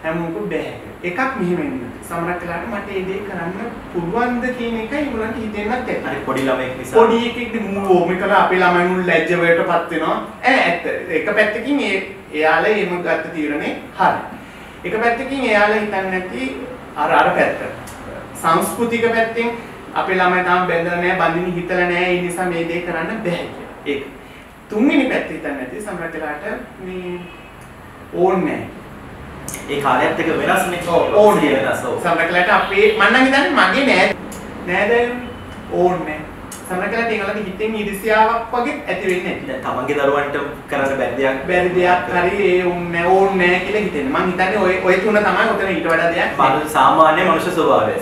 හැමෝම බෑ. එකක් මෙහෙම එන්න. සමහරක් වෙලාවට මට ඒ දේ කරන්න පුළුවන්ද කියන එකයි උගලන්ට හිතෙන්නත් ඇත්ත. හරි පොඩි ළමෙක් නිසා. පොඩි එකෙක්ද මූවෝ මේකල අපේ ළමයිනුන් ලැජ්ජ වලටපත් වෙනවා. ඇත්ත. එක පැත්තකින් එයාලා එහෙම ගත්ත තීරණේ හරි. එක පැත්තකින් එයාලා හිතන්නේ නැති අර පැත්ත. සංස්කෘතික පැත්තෙන් අපේ ළමයි තාම බැඳලා නැහැ, බඳින්න හිතලා නැහැ. ඒ නිසා මේ දේ කරන්න බෑ කියලා. ඒක. තුන්වෙනි පැත්ත හිතන්නේ නැති සමහරක් වෙලාවට මේ ඕනේ නැහැ. ඒ කාලයත් එක වෙනස්නේ. ඕනේ වෙනස්. සමහරකට අපේ මම නම් හිතන්නේ මගේ නෑ ඕනේ. සමහරකට ඒගොල්ලන්ගේ හිතෙන් ඉරිසියාවක් වගේ ඇති වෙන්නේ නැහැ. දැන් තමන්ගේ දරුවන්ට කරන්න බැරි දෙයක් හරි ඒ ඕනේ කියලා හිතෙන්නේ. මම හිතන්නේ ඔය තුන තමයි උතන ඊට වඩා දෙයක් සාමාන්‍ය මනුෂ්‍ය ස්වභාවය.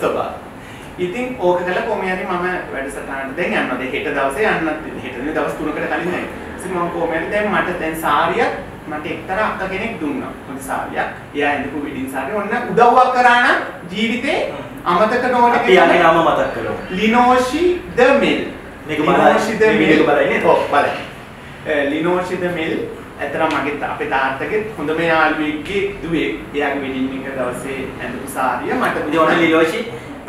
ඉතින් ඕක කළා කොහොම හරි මම වැඩසටහනට දැන් යනවා. දැන් හෙට දවසේ යන්නත් හෙට දින දවස් 3කට කලින් නෑ. ඉතින් මම කොහොම හරි දැන් මට දැන් සාරියක් මට එක්තරා අක්කා කෙනෙක් දුන්නා. මොකද සාරියක්. එයා ඇඳපු වෙඩින් සාරිය ඔන්න උදව්වක් කරා නම් ජීවිතේ අමතක නොවන අපි යන්නේ නම මතක් කරමු. ලිනෝෂි ද මිල්. මේක බලන්නේ. ඔව් බලන්න. ලිනෝෂි ද මිල් ඇතරම මගේ අපේ තාත්තගේ හොඳම යාළුවෙක්ගේ දුවේ. එයාගේ වෙඩින් එක දවසේ ඇඳපු සාරිය මට දුන්නා. ලිනෝෂි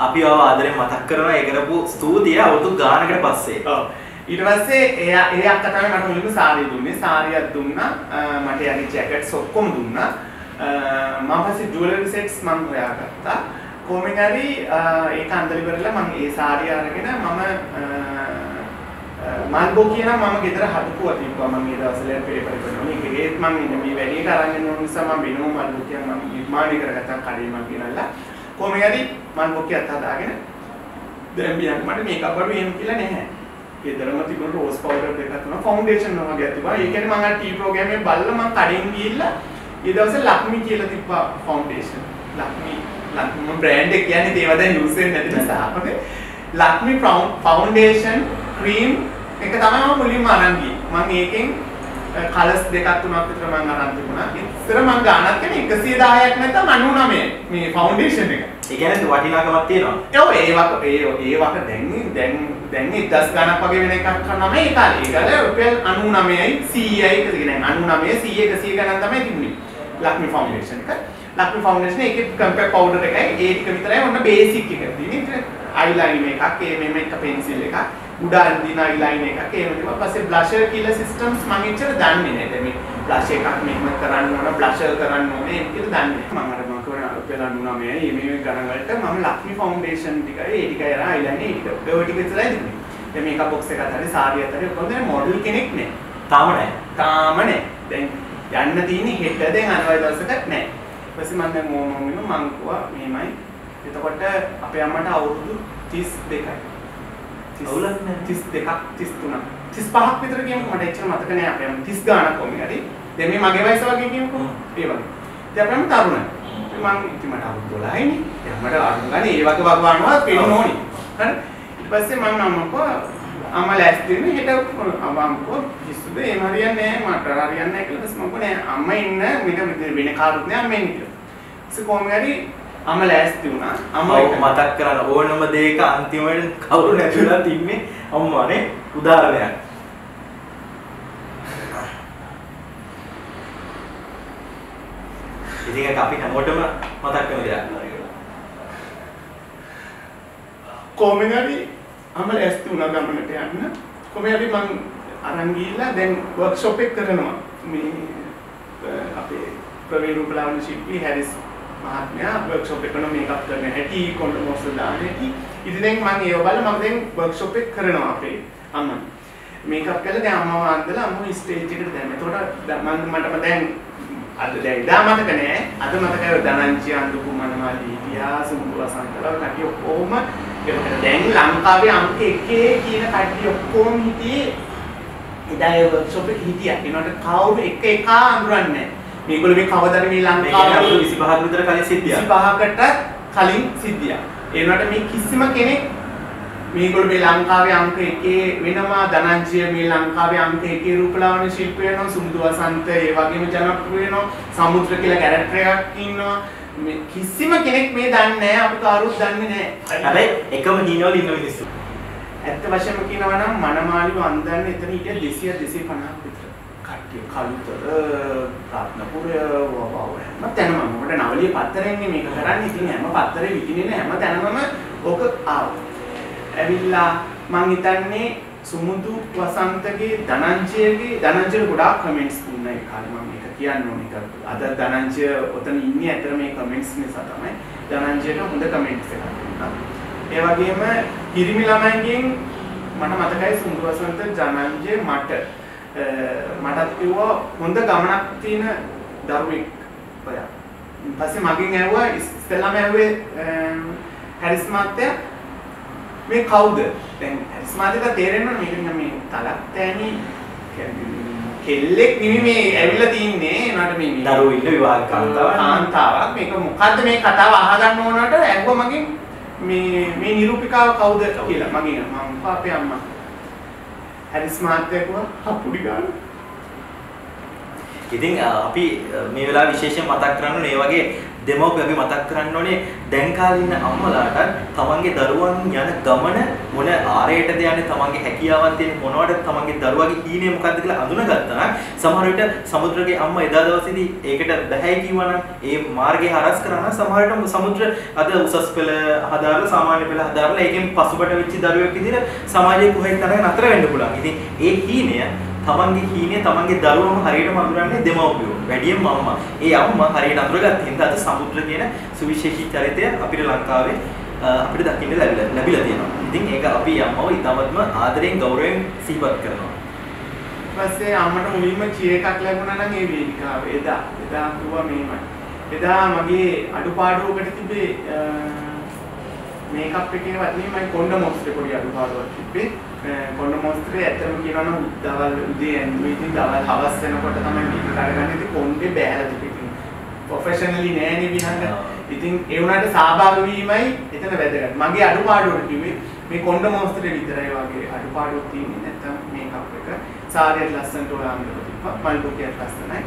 අපි ආදරෙන් මතක් කරනවා ඒ කරපු ස්තුතිය අවුරුදු ගානකට පස්සේ. ඔව්. ඊට පස්සේ ඒ අක්කා තමයි මට මුලින්ම සාරිය දුන්නේ. සාරියක් දුන්නා. මට යාගේ ජැකට්ස් ඔක්කොම දුන්නා. මම පස්සේ ජුවලරි සෙට්ස් මම හොයාගත්තා. කොහොමද හරි ඒක අන්දලි කරලා මම ඒ සාරිය අරගෙන මල්බෝ කියන මම ගෙදර හදපුවා තිබ්බා. මම ඒ දවස්වල පේපර් එක කරනවා. ඒකේත් මම ඉන්නේ මේ වැඩේට අරන් යන නිසා මම වෙනම මල්බෝ කියන මම නිර්මාණය කරගත්තා කඩේ මම ගෙනල්ලා. කොහොමද හරි මල්බෝ කියත් හදාගෙන දැන් මට මේකප් වල එහෙම කියලා නැහැ. ගෙදරම තිබුණ රෝස් පවුඩර් දෙකක් තුනක් ෆවුන්ඩේෂන් වගේ තිබ්බා. ඒ කියන්නේ මම අර ටී ප්‍රෝග්‍රෑම් එකේ බලලා මම කඩෙන් ගිහිල්ලා ඒ දවසේ ලක්මි කියලා තිබ්බා ෆවුන්ඩේෂන්. ලක්මි බ්‍රෑන්ඩ් එක කියන්නේ ඒව දැන් යූස් වෙන්නේ නැති නිසා. හරි. ලක්මි ෆවුන්ඩේෂන් ක්‍රීම් එක තමයි මම මුලින්ම අරන් ගියේ. මම ඒකෙන් කලර්ස් දෙකක් තුනක් විතර මම අරන් තිබුණා. ඉස්සර මම ගානක් කියන්නේ 110ක් නැත්නම් 99 මේ ෆවුන්ඩේෂන් එක. ඒ කියන්නේ වටිනාකමක් තියෙනවා. ඔව් ඒ වක දැන් 1000 ගණක් වගේ වෙන එකක් කරනම ඒ කාලේ. ඒ කාලේ රුපියල් 99යි 100යි එක කියන්නේ 99 100 100 ගණන් තමයි තිබුණේ. ලක්මි ෆවුන්ඩේෂන් එක. ලක්මි ෆවුන්ඩේෂන් එකේ කම්පැක්ට් පවුඩර් එකයි ඒ ටික විතරයි ඔන්න බේසික් එක තියෙන්නේ. අයිලයිනර් එකක්, ඒ මේක පෙන්සිල් එකක්, උඩ අඳින අයිලයිනර් එකක්, ඒ වගේ පස්සේ බ්ලෂර් කියලා සිස්ටම්ස් මම එච්චර දන්නේ නැහැ. දැන් මේ බ්ලෂ් එකක් මෙහෙම කරන්න ඕන, බ්ලෂර් කරන්න ඕනේ කියලා දන්නේ නැහැ. මම කරන රුපියල් 99යි මේ ගණන් වලට මම ලක්මි ෆවුන්ඩේෂන් ටිකයි ඒ ටිකයි අර අයිලයිනර් ඒ ටික ඔය ටික විතරයි තිබුණේ. දැන් මේකප් බොක්ස් එකත් හරි සාරියත් හරි කොහොමද මොඩල් කෙනෙක් නෑ. තාම නැහැ. දැන් යන්න තියෙන්නේ හෙට දැන් අනිවාර්ය දවසක නෑ. ඊපස්සේ මම දැන් මම කිව්වා මෙහෙමයි. එතකොට අපේ අම්මට අවුරුදු 32යි. අවුලක් නෑ 32ක් 33ක් 35ක් විතර කියමුකෝ මට එච්චර මතක නෑ අපේ අම්ම 30 ගානක් කොහොමද හරි. දැන් මේ මගේ වයස වගේ කියමුකෝ. ඒ වගේ. ඉතින් අපේ අම්ම තරුණයි. ඉතින් මට අවුරුදු 12යිනේ. දැන් මට අරුන් ගන්නේ ඒ වගේ වගවනවා පේන්න ඕනි. හරි. ඊට පස්සේ මම අම්මකෝ අම්මා ලෑස්ති වෙන්නේ හෙට අම්මකෝ කිසිද එහෙම හරියන්නේ නැහැ මට හරියන්නේ නැහැ කියලා ඊපස්සේ මම කිව්වා නෑ අම්මා ඉන්න මෙතන වෙන කාරුත් නෑ අම්මා ඉන්නේ කියලා. ඊපස්සේ කොහොම හරි අම්මා ලෑස්ති වුණා. අම්මා මතක් කරන ඕනම දෙයක අන්තිමට කවුරු නැතිලා තින්නේ අම්මානේ උදාහරණයක්. ඉතින් ඒක අපි හැමෝටම මතක් කරන දෙයක්. කොහොම හරි අම්මා ලෑස්ති වුණා ගමනට යන්න. කොහොම හරි මම අරන් ගිහිල්ලා දැන් වර්ක්ෂොප් එක කරනවා. මේ අපේ ප්‍රවීණ රූපලාවන්‍ය ශිල්පී හැරිස් මහත්මයා වර්ක්ෂොප් එක කරන මේකප් කරන හැටි කොණ්ඩ මොස්ස දාන හැටි. ඉතින් දැන් මම ඒව බලලා මම දැන් වර්ක්ෂොප් එක කරනවා අපේ අම්මා. මේකප් කළා දැන් අම්මව අන්දලා අම්මව ස්ටේජ් එකට දැම්මා. එතකොට මට දැන් අද දැන් ඉදා මතක නෑ. අද මතකයි ධනංජය අඳුපු මනමාලි හිටියා සුමුදු වසන්තලා කට්ටිය ඔක්කොම ඒකට දැන් ලංකාවේ අංක 1 කියන කට්ටිය ඔක්කොම හිටියේ ඉදා ඒ වර්ක්ෂොප් එකේ හිටියා. ඒනට කවුරු එක එක අඳුරන්නේ නෑ. මේගොල්ලෝ මේ කවදාද මේ ලංකාවේ 25ක් විතර කලින් සිද්ධියක්. 25කට කලින් සිද්ධියක්. ඒනට මේ කිසිම කෙනෙක් මේගොල්ලෝ මේ ලංකාවේ අංක 1 වෙනවා ධනංජය මේ ලංකාවේ අංක 1 රූපලාවන්‍ය ශිල්පී වෙනවා සුමුදු වසන්ත ඒ වගේම ජනප්‍රිය වෙනවා සමුද්‍ර කියලා කැරක්ටර් එකක් ඉන්නවා මේ කිසිම කෙනෙක් මේ දන්නේ නැහැ අපි කවුරුත් දන්නේ නැහැ. හැබැයි එකම හීනවල ඉන්න මිනිස්සු. ඇත්ත වශයෙන්ම කියනවා නම් මනමාලිව අන්දන්නේ එතන හිටිය 200 250ක් විතර. කට්ටිය කලුතර රත්නපුර වවව මම තැනම මොකට නවලිය පත්තරෙන්නේ මේක කරන්නේ ඉතින් හැම පත්තරේ විකිනේ හැම තැනම ඕක ආවා. ඇවිල්ලා මං හිතන්නේ සුමුදු වසන්තගේ ධනංජය ගොඩාක් කමෙන්ට්ස් දුන්නා ඒ කාලේ මම මේක කියන්න ඕනේ කරලා. අද ධනංජය ඔතන ඉන්නේ අතර මේ කමෙන්ට්ස් නිසා තමයි ධනංජයට හොඳ කමෙන්ට්ස් එකක් දුන්නා. ඒ වගේම හිරිමි ළමයින්ගෙන් මට මතකයි සුමුදු වසන්ත ධනංජය මටත් කිව්වා හොඳ ගමනක් තියෙන දරුවෙක් ඔයා. ඊපස්සේ මගෙන් ඇහුවා ඉස්සෙල්ලාම ඇහුවේ හැරිස් මහත්තයා මේ කවුද? දැන් ස්මාර්ට්ට තේරෙන්න ඕනේ මේක මේ තලක් තෑනි කෙල්ලෙක් නෙමෙයි මේ ඇවිල්ලා තින්නේ නට මේ දරුවෝ ඉන්න විවාහ කාන්තාවක් මේක මොකද්ද මේ කතාව අහගන්න ඕනට ඇහුවා මගෙන් මේ නිරූපිකාව කවුද කියලා මගෙන් මම අපේ අම්මා හැරිස් මහත්තයා කිව්වා හපුඩි ගන්න. ඉතින් අපි මේ වෙලාව විශේෂයෙන් මතක් කරන්න ඕනේ මේ වගේ දෙමව්පියෝ අපි මතක් කරන්න ඕනේ දැන් කාලේ ඉන්න අම්මලාට තමන්ගේ දරුවන් යන ගමන මොන ආරයටද යන්නේ තමන්ගේ හැකියාවන් තියෙන මොනවද තමන්ගේ දරුවාගේ හීනේ මොකද්ද කියලා අඳුනගත්තා නම් සමහර විට සමුද්‍රගේ අම්මා එදා දවසේදී ඒකට බැහැ කිව්වනම් ඒ මාර්ගේ හරස් කරා නම් සමහර විට සමුද්‍ර අද උසස් පෙළ හදාරලා සාමාන්‍ය පෙළ හදාරලා ඒකෙන් පසුබට වෙච්ච දරුවෙක් විදිහට සමාජයේ කොහෙත් තරක නතර වෙන්න පුළුවන්. ඉතින් ඒ හීනය තමන්ගේ හීනේ තමන්ගේ දරුවම හරියටම අඳුරන්නේ දෙමව්පියෝ. වැඩියෙන්ම අම්මා. ඒ අම්මා හරියට අඳුරගත්ත හින්දා අද සමුද්‍ර කියන සුවිශේෂී චරිතය අපිට ලංකාවේ අපිට දකින්න ලැබිලා තියෙනවා. ඉතින් ඒක අපි අම්මව ඉතාමත්ම ආදරෙන් ගෞරවයෙන් සිහිපත් කරනවා. ඊපස්සේ අම්මට මුලින්ම චී එකක් ලැබුණා නම් ඒ වේදිකාවේ එදා කිව්වා මෙහෙමයි. එදා මගේ අඩුපාඩුවකට තිබේ මේකප් එකේ වටිනේ මම කොණ්ඩ මොස්ත්‍රේ පොඩි අඩුපාඩුවක් තිබ්බේ. කොණ්ඩ මොස්ත්‍රේ ඇත්තම කියනවා නම් දවල් උදේ ඇඳුම් ඉතින් දවල් හවස් වෙනකොට තමයි මේක කරගන්නේ. ඉතින් කොණ්ඩේ බෑලා තිබෙන්නේ. ප්‍රොෆෙෂනලි නෑනේ විහංග. ඉතින් ඒ වුණාට සහභාගී වීමයි එතන වැදගත්. මගේ අඩුපාඩුවට කිව්වේ මේ කොණ්ඩ මොස්ත්‍රේ විතරයි වගේ අඩුපාඩුවක් තියෙන්නේ. නැත්තම් මේකප් එක සාරියට ලස්සනට ඔයාම තිබ්බා. මල්බුකියට ලස්සනයි.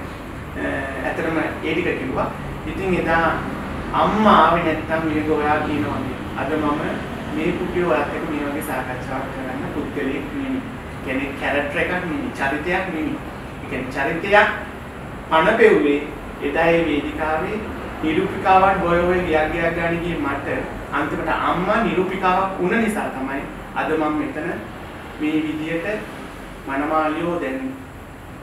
ඇත්තටම ඒ ටික කිව්වා. ඉතින් එදා අම්මා ආවේ නැත්තම් මේක ඔයා කියනවානේ. අද මම මේ පුතිය ඔයත් එක්ක මේ වගේ සාකච්ඡාවක් කරන්න පුද්ගලයෙක් නෙමෙයි. කෙනෙක් කැරක්ටර් එකක් නෙමෙයි, චරිතයක් නෙමෙයි. ඒ කියන්නේ චරිතයක් පනපෙව්වේ එදා ඒ වේදිකාවේ නිරූපිකාවන් බොයෝවේ ගියක් ගානේ ගියේ මට අන්තිමට අම්මා නිරූපිකාවක් වුණ නිසා තමයි අද මම මෙතන මේ විදියට මනමාලියෝ දැන්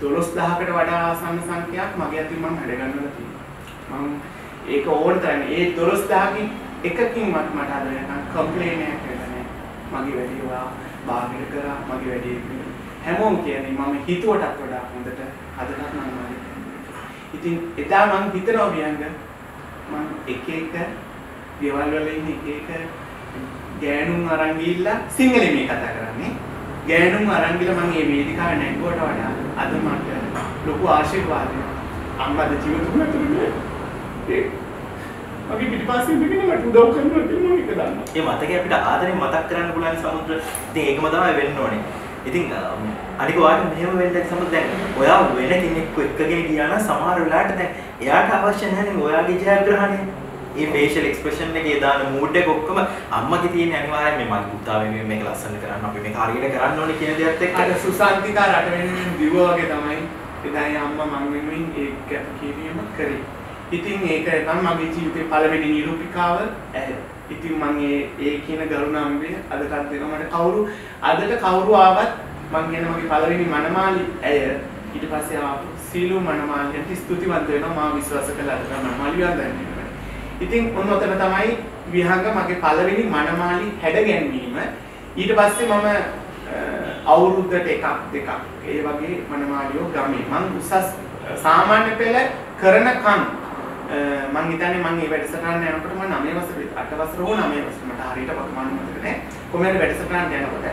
12000කට වඩා ආසන්න සංඛ්‍යාවක් මගේ අතින් මම හැදගන්නලා තියෙනවා. මම ඒක ඕන තරම් ඒ 12000කින් එකකින්වත් මට අද වෙනකන් කම්ප්ලේන් එකක් කරලා නැහැ. මගේ වැඩේ ඔයා බාහිර කරා මගේ වැඩේ හැමෝම කියන්නේ මම හිතුවටත් වඩා හොඳට අදටත් මම මාරි. ඉතින් එදා මම හිතනවා වියංග මම එක ගෙවල් වල ඉන්න එක ගෑනුන් අරන් ගිහිල්ලා සිංහලෙන් මේ කතා කරන්නේ. ගෑනුන් අරන් ගිහලා මම මේ වේදිකාවේ නැගුවට වඩා අද මට ලොකු ආශිර්වාදයක්. අම්මාද ජීවිතුනේ තුනේ මගේ පිටිපස්සේ ඉඳගෙන මට උදව් කරනවා කියලා මම එක දන්නවා. ඒ මතකේ අපිට ආදරෙන් මතක් කරන්න පුළුවන් සමුද්‍ර. ඉතින් ඒකම තමයි වෙන්න ඕනේ. ඉතින් අනික ඔයාලට මෙහෙම වෙන්න සමුද්‍ර දැන් ඔයා වෙන කෙනෙක්ව එක්කගෙන ගියා නම් සමහර වෙලාවට දැන් එයාට අවශ්‍ය නැහැනේ ඔයාගේ ජයග්‍රහණය. ඒ facial expression එකේ දාන mood එක ඔක්කොම අම්මගේ තියෙන අනිවාර්යයෙන් මේ මගේ පුතා වෙනුවෙන් මේක ලස්සන කරන්න අපි මේක හරියට කරන්න ඕනේ කියන දේත් එක්ක අර සුසාන්තිකා රට වෙනුවෙන් දිවුවා වගේ තමයි එදායි අම්මා මං වෙනුවෙන් ඒක කැපකිරීම කරේ. ඉතින් ඒක නම් මගේ ජීවිතේ පළවෙනි නිරූපිකාව ඇය. ඉතින් මම ඒ කියන ගරුණාම්බේ අදටත් දෙනවා මට අදට කවුරු ආවත් මං කියන මගේ පළවෙනි මනමාලි ඇය. ඊට පස්සේ ආපු සීලු මනමාලියට ස්තුතිවන්ත වෙනවා මා විශ්වාස කළ අදට මනමාලි වන්දනය. ඉතින් ඔන්න ඔතන තමයි විහංග මගේ පළවෙනි මනමාලි හැඩගැන්වීම. ඊට පස්සේ මම අවුරුද්දට එකක් දෙකක් ඒ වගේ මනමාලියෝ ගමේ මං උසස් සාමාන්‍ය පෙළ කරනකම් මං හිතන්නේ මං මේ වැඩසටහන යනකොට මම 9 වසරේ 8 වසර හෝ 9 වසර මට හරියට වර්තමාන මතක නැහැ. කොහොමද වැඩසටහන යනකොට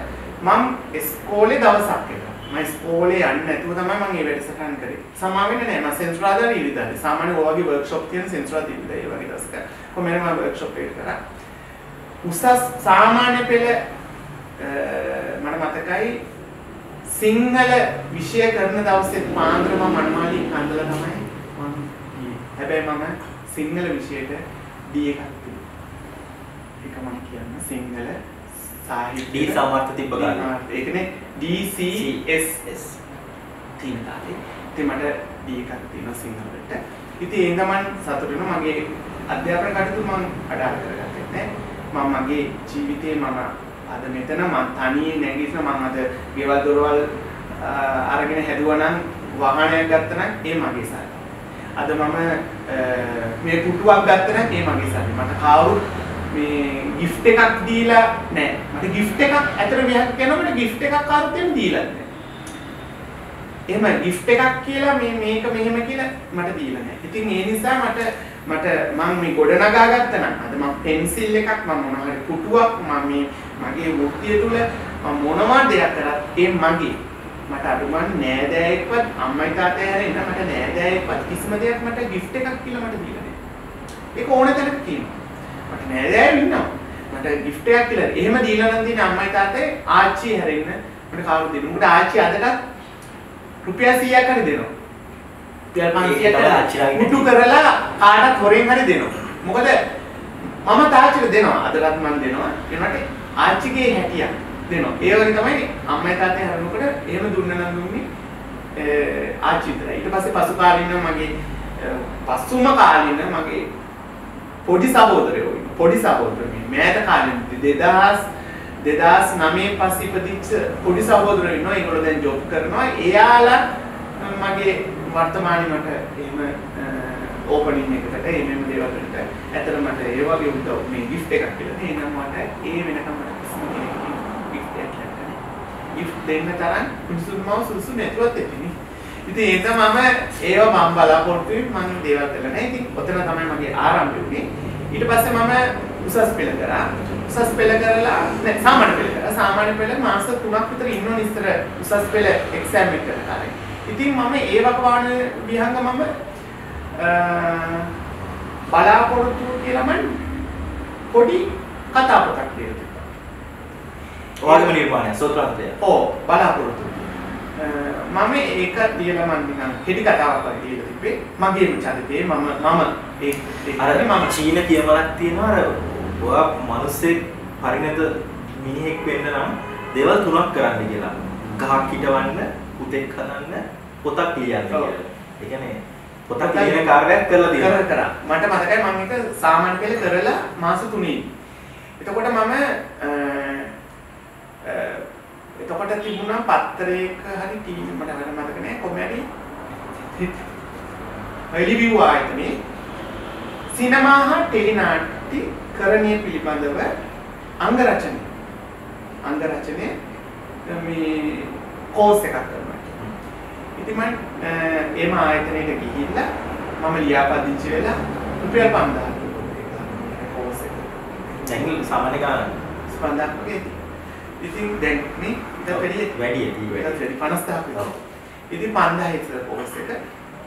මම ඉස්කෝලේ දවසක් එක මම ඉස්කෝලේ යන්නේ නැතුව තමයි මම මේ වැඩසටහන කරේ. සමා වෙන්නේ නැහැ. මම සෙන්සුරාදා ඉරිදානේ. සාමාන්‍ය ඔයගේ වර්ක්ෂොප් තියෙන සෙන්සුරාදා ඉරිදා ඒ වගේ දවසක. කොහොමද මම වර්ක්ෂොප් එක කරා. උසස් සාමාන්‍ය පෙළ මට මතකයි සිංහල විෂය කරන දවසේ පාන්දර මම මනමාලි කන්දලා තමයි මම හැබැයි මම සිංහල විෂයට D එකක් තිබ්බා. ඒක මම කියන්න සිංහල සාහිත්‍ය D සමර්ථ තිබ්බ ගන්න. ඒකනේ DCSS තියෙනවා. ඉතින් මට D එකක් තියෙනවා සිංහලට. ඉතින් ඒ ගමන් සතුටු වෙනවා මගේ අධ්‍යාපන කටයුතු මම අඩාල කරගත්තේ නැහැ. මම මගේ ජීවිතේ මම අද මෙතන මම තනියෙන් නැගිටින මම අද ගෙවල් දොරවල් අරගෙන හැදුවා නම් වාහනයක් ගත්තා නම් ඒ මගේ සාරය. අද මම මේ පුටුවක් ගත්තා නම් ඒ මගේ සාරය. මට කවුරුත් මේ gift එකක් දීලා නැහැ. මට gift එකක් ඇතර මෙහෙක් කරනකොට gift එකක් කාටවත් දීලා නැහැ. එහෙම gift එකක් කියලා මේක මෙහෙම කියලා මට දීලා නැහැ. ඉතින් ඒ නිසා මම මේ ගොඩනගා ගත්තා නම් අද මම පෙන්සිල් එකක් මම මොනවා හරි පුටුවක් මම මගේ වෘත්තිය තුල මම මොනවා දෙයක් කරත් ඒ මගේ මට අඩුමන් නෑදෑයෙක්වත් අම්මයි තාත්තයි හැරෙන්න මට නෑදෑයෙක්වත් කිසිම දෙයක් මට gift එකක් කියලා මට දීලා නැහැ. ඒක ඕන තැනක කියනවා. මට නෑදෑයෝ ඉන්නවා. මට gift එකක් කියලා. එහෙම දීලා නම් තියෙන අම්මයි තාත්තයි ආච්චි හැරෙන්න මට කවුරුද දෙන්නේ. මොකද ආච්චි අදටත් රුපියල් 100ක් හරි දෙනවා. රුපියල් 500ක් මුටු කරලා කාටත් හොරෙන් හරි දෙනවා. මොකද මම තාච්චිට දෙනවා. අදටත් මම දෙනවා. ඒනට ආච්චිගේ හැටියක් දෙනවා. ඒ වගේ තමයි අම්මයි තාත්තයි හරනකොට එහෙම දුන්න නම් දුන්නේ ආච්චි විතරයි. ඊට පස්සේ පසු කාලින මගේ පසුම කාලින මගේ පොඩි සහෝදරයෝ ඉන්නවා. පොඩි සහෝදරයෝ මෑත කාලෙ 2009 පස්සේ ඉපදිච්ච පොඩි සහෝදරයෝ ඉන්නවා. ඒගොල්ලෝ දැන් ජොබ් කරනවා. එයාලා මගේ වර්තමානයේ මට එහෙම ඕපනින් එකකට එහෙම දේවල් වලට ඇත්තට මට ඒ වගේ උදව් මේ gift එකක් කියලා එහෙනම් මට ඒ වෙනකම් මට කිසිම කෙනෙක් gift එකක් නැහැ. gift දෙන්න තරම් සුසු නැතුවත් ඇතිනේ. ඉතින් ඒක මම ඒව මම බලාපොරොත්තු වෙන්නේ මම දේවල් කළා නෑ. ඉතින් ඔතන තමයි මගේ ආරම්භය උනේ. ඊට පස්සේ මම උසස් පෙළ කරා. උසස් පෙළ කරලා නෑ සාමාන්‍ය පෙළ කරා. සාමාන්‍ය පෙළ මාස 3ක් විතර ඉන්න ඕන ඉස්සර උසස් පෙළ එක්සෑම් එක කරලා. ඉතින් මම ඒ වකවාන විහංග මම බලාපොරොත්තු කියලා මම පොඩි කතා පොතක් ලියලා තිබ්බා. ඔයාගේම නිර්මාණය සෝත්‍රාන්තය. ඔව් බලාපොරොත්තු. මම ඒක ලියලා මම නිකන් කෙටි කතාවක් වගේ ලියලා තිබ්බේ. මගේම චරිතේ මම අර මම චීන කියවලක් තියෙනවා අර ඔයා මිනිස්සෙක් පරිණත මිනිහෙක් වෙන්න නම් දේවල් තුනක් කරන්න කියලා. ගහක් හිටවන්න, පුතෙක් හදන්න, පොතක් ලියන්න කියලා. ඒ කියන්නේ පොතක් ලියන කාර්යයක් කරලා තියෙනවා. කරා. මට මතකයි මම ඒක සාමාන්‍ය පෙළ කරලා මාස 3යි. එතකොට මම එතකොට තිබුණා පත්තරයක හරි ටීවී මට හරියට මතක නෑ කොමඩි ටෙලිවිව් ආයතනයේ සිනමා හා ටෙලිනාට්‍ය කරණීය පිළිබඳව අංග රචනය මේ කෝස් එකක් කරනවා. ඉතින් මම එම ආයතනයට ගිහිල්ලා මම ලියාපදිංචි වෙලා රුපියල් 5000ක් කෝස් එක. දැන් සාමාන්‍ය ගාන 5000ක් වගේ. ඉතින් දැන් මේ වැඩි 50000ක්. ඉතින් 5000 ඉතල කෝස් එක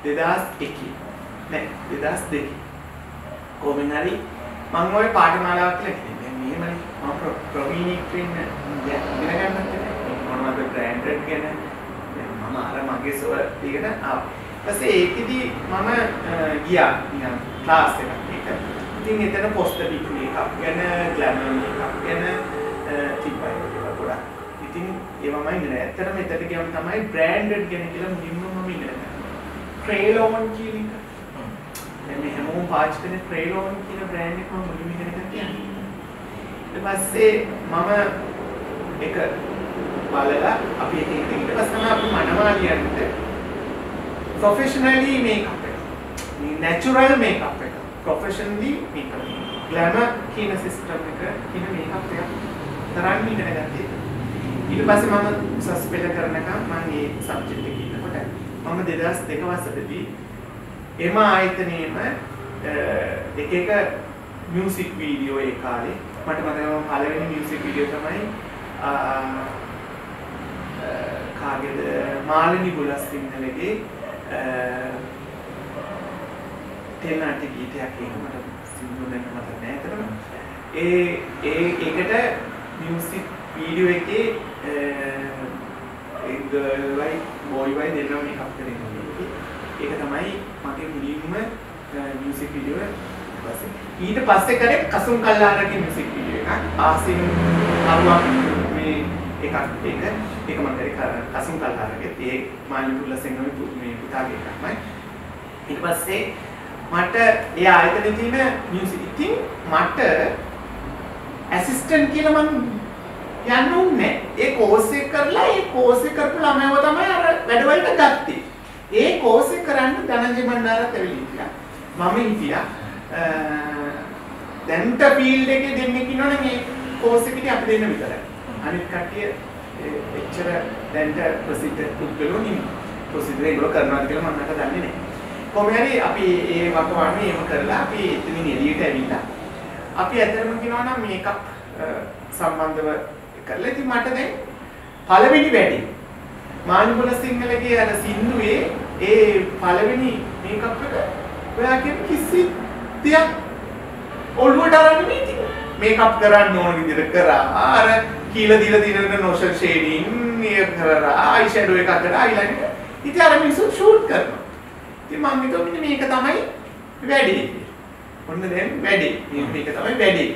2001 නෑ 2002 කොහෙන් හරි මම ওই පාඨමාලාවක් ලියන්නේ. මෙහෙමනේ මම ප්‍රවීණෙක් වෙන්න ඉගෙන ගන්නත් මොනවද බ්‍රෑන්ඩඩ් ගැන මම අර මගේ සොය ටිකට ආවා. ඊපස්සේ ඒකෙදි මම ගියා නිකන් ක්ලාස් එකක්. ඉතින් එතන පොස්ටර් පික් මේකප් ගැන ග්ලැමර් මේකප් ගැන තිබ්බයි ඒවා ගොඩක්. ඉතින් ඒවා මම ඉගෙන ඇත්තටම එතන ගියම තමයි බ්‍රෑන්ඩඩ් ගැන කියලා මුලින්ම මම ඉගෙන ගත්තා. ක්‍රේලෝන් කියන එක. මේ හැමෝම පාවිච්චි කරන ක්‍රේලෝන් කියන බ්‍රෑන්ඩ් එක මම මුලින්ම ඉගෙන ගත්තා. ඊට පස්සේ මම එක බලලා අපි ඊට පස්සේ තමයි අපි මනමාලියන්ට ප්‍රොෆෙෂනලි මේකප් එක. මේ නැචරල් මේකප් එක. Professionally makeup. ග්ලැමර් කියන සිස්ටම් එක කියන මේකප් එක තරම් ඉගෙන ගත්තා. ඊට පස්සේ මම උසස් පෙළ කරනකම් මම මේ සබ්ජෙක්ට් එක ඉන්නකොට මම 2002 වසරේදී එම ආයතනයේම එක මියුසික් වීඩියෝ ඒ කාලේ මට මතකයි මම පළවෙනි මියුසික් වීඩියෝ තමයි කාගේද මාලිනී ගුලස්සිංහලගේ තෙල්නාටි ගීතයක් ඒක මට සිංහල දැන් මතක නෑ ඒතරම ඒකට මියුසික් වීඩියෝ එකේ ඒ ගර්ල් වයි බොයි වයි දෙන්නම මේකප් කරගෙන ඒක තමයි මගේ මුලින්ම මියුසික් වීඩියෝ එක. ඊට පස්සේ කරේ කසුම් කල්ලාරගේ මියුසික් වීඩියෝ එකක්. ආසින් අරුවක් මේ එකක් ඒක මම කරේ කසුම් කල්ලාරගේ ඒ මාලිනී ගුලස්සිංහලගේ මේ පුතාගේ එකක්මයි. ඊට පස්සේ මට ඒ ආයතනයේ තියෙන මියුසික් ඉතින් මට ඇසිස්ටන්ට් කියලා මම යන්න උන්නේ. ඒ කෝස් එක කරලා ඒ කෝස් එක කරපු ළමයව තමයි අර වැඩවලට ගත්තේ. ඒ කෝස් එක කරන්න ධනංජය බණ්ඩාරත් ඇවිල්ලා මම හිටියා. දැන්ට ෆීල්ඩ් එකේ දෙන්නේ කියනවනේ මේ කෝස් එකේදී අපි දෙන්න විතරයි. අනිත් කට්ටිය එච්චර දැන්ට ප්‍රසිද්ධ පුද්ගලෝ නෙමෙයි. ප්‍රසිද්ධ ඒගොල්ලෝ කරනවාද කියලා මම හිතා දන්නේ නැහැ. කොහොම හරි අපි ඒ වකවානුවේ එහෙම කරලා අපි එතනින් එළියට ඇවිල්ලා අපි ඇත්තටම කියනවා නම් මේකප් සම්බන්ධව කරලා ඉතින් මට දැන් පළවෙනි වැඩි මාලිනී ගුලස්සිංහලගේ අර සින්දුවේ ඒ පළවෙනි මේකප් එක ඔයා කියන කිසි දෙයක් ඔළුවට අරන් නෙමෙයි මේකප් කරන්න ඕන විදිහට කරා අර කීලා දීලා දිනන නොෂල් ෂේඩින් නිය කරා අයි ෂැඩෝ එකක් කරා අයිලයිනර් ඉතින් අර මිනිස්සු ෂූට් කරනවා ඉතින් මම හිතුවා මේක තමයි වැඩි ඔන්න දැන් වැඩි මේක තමයි වැඩි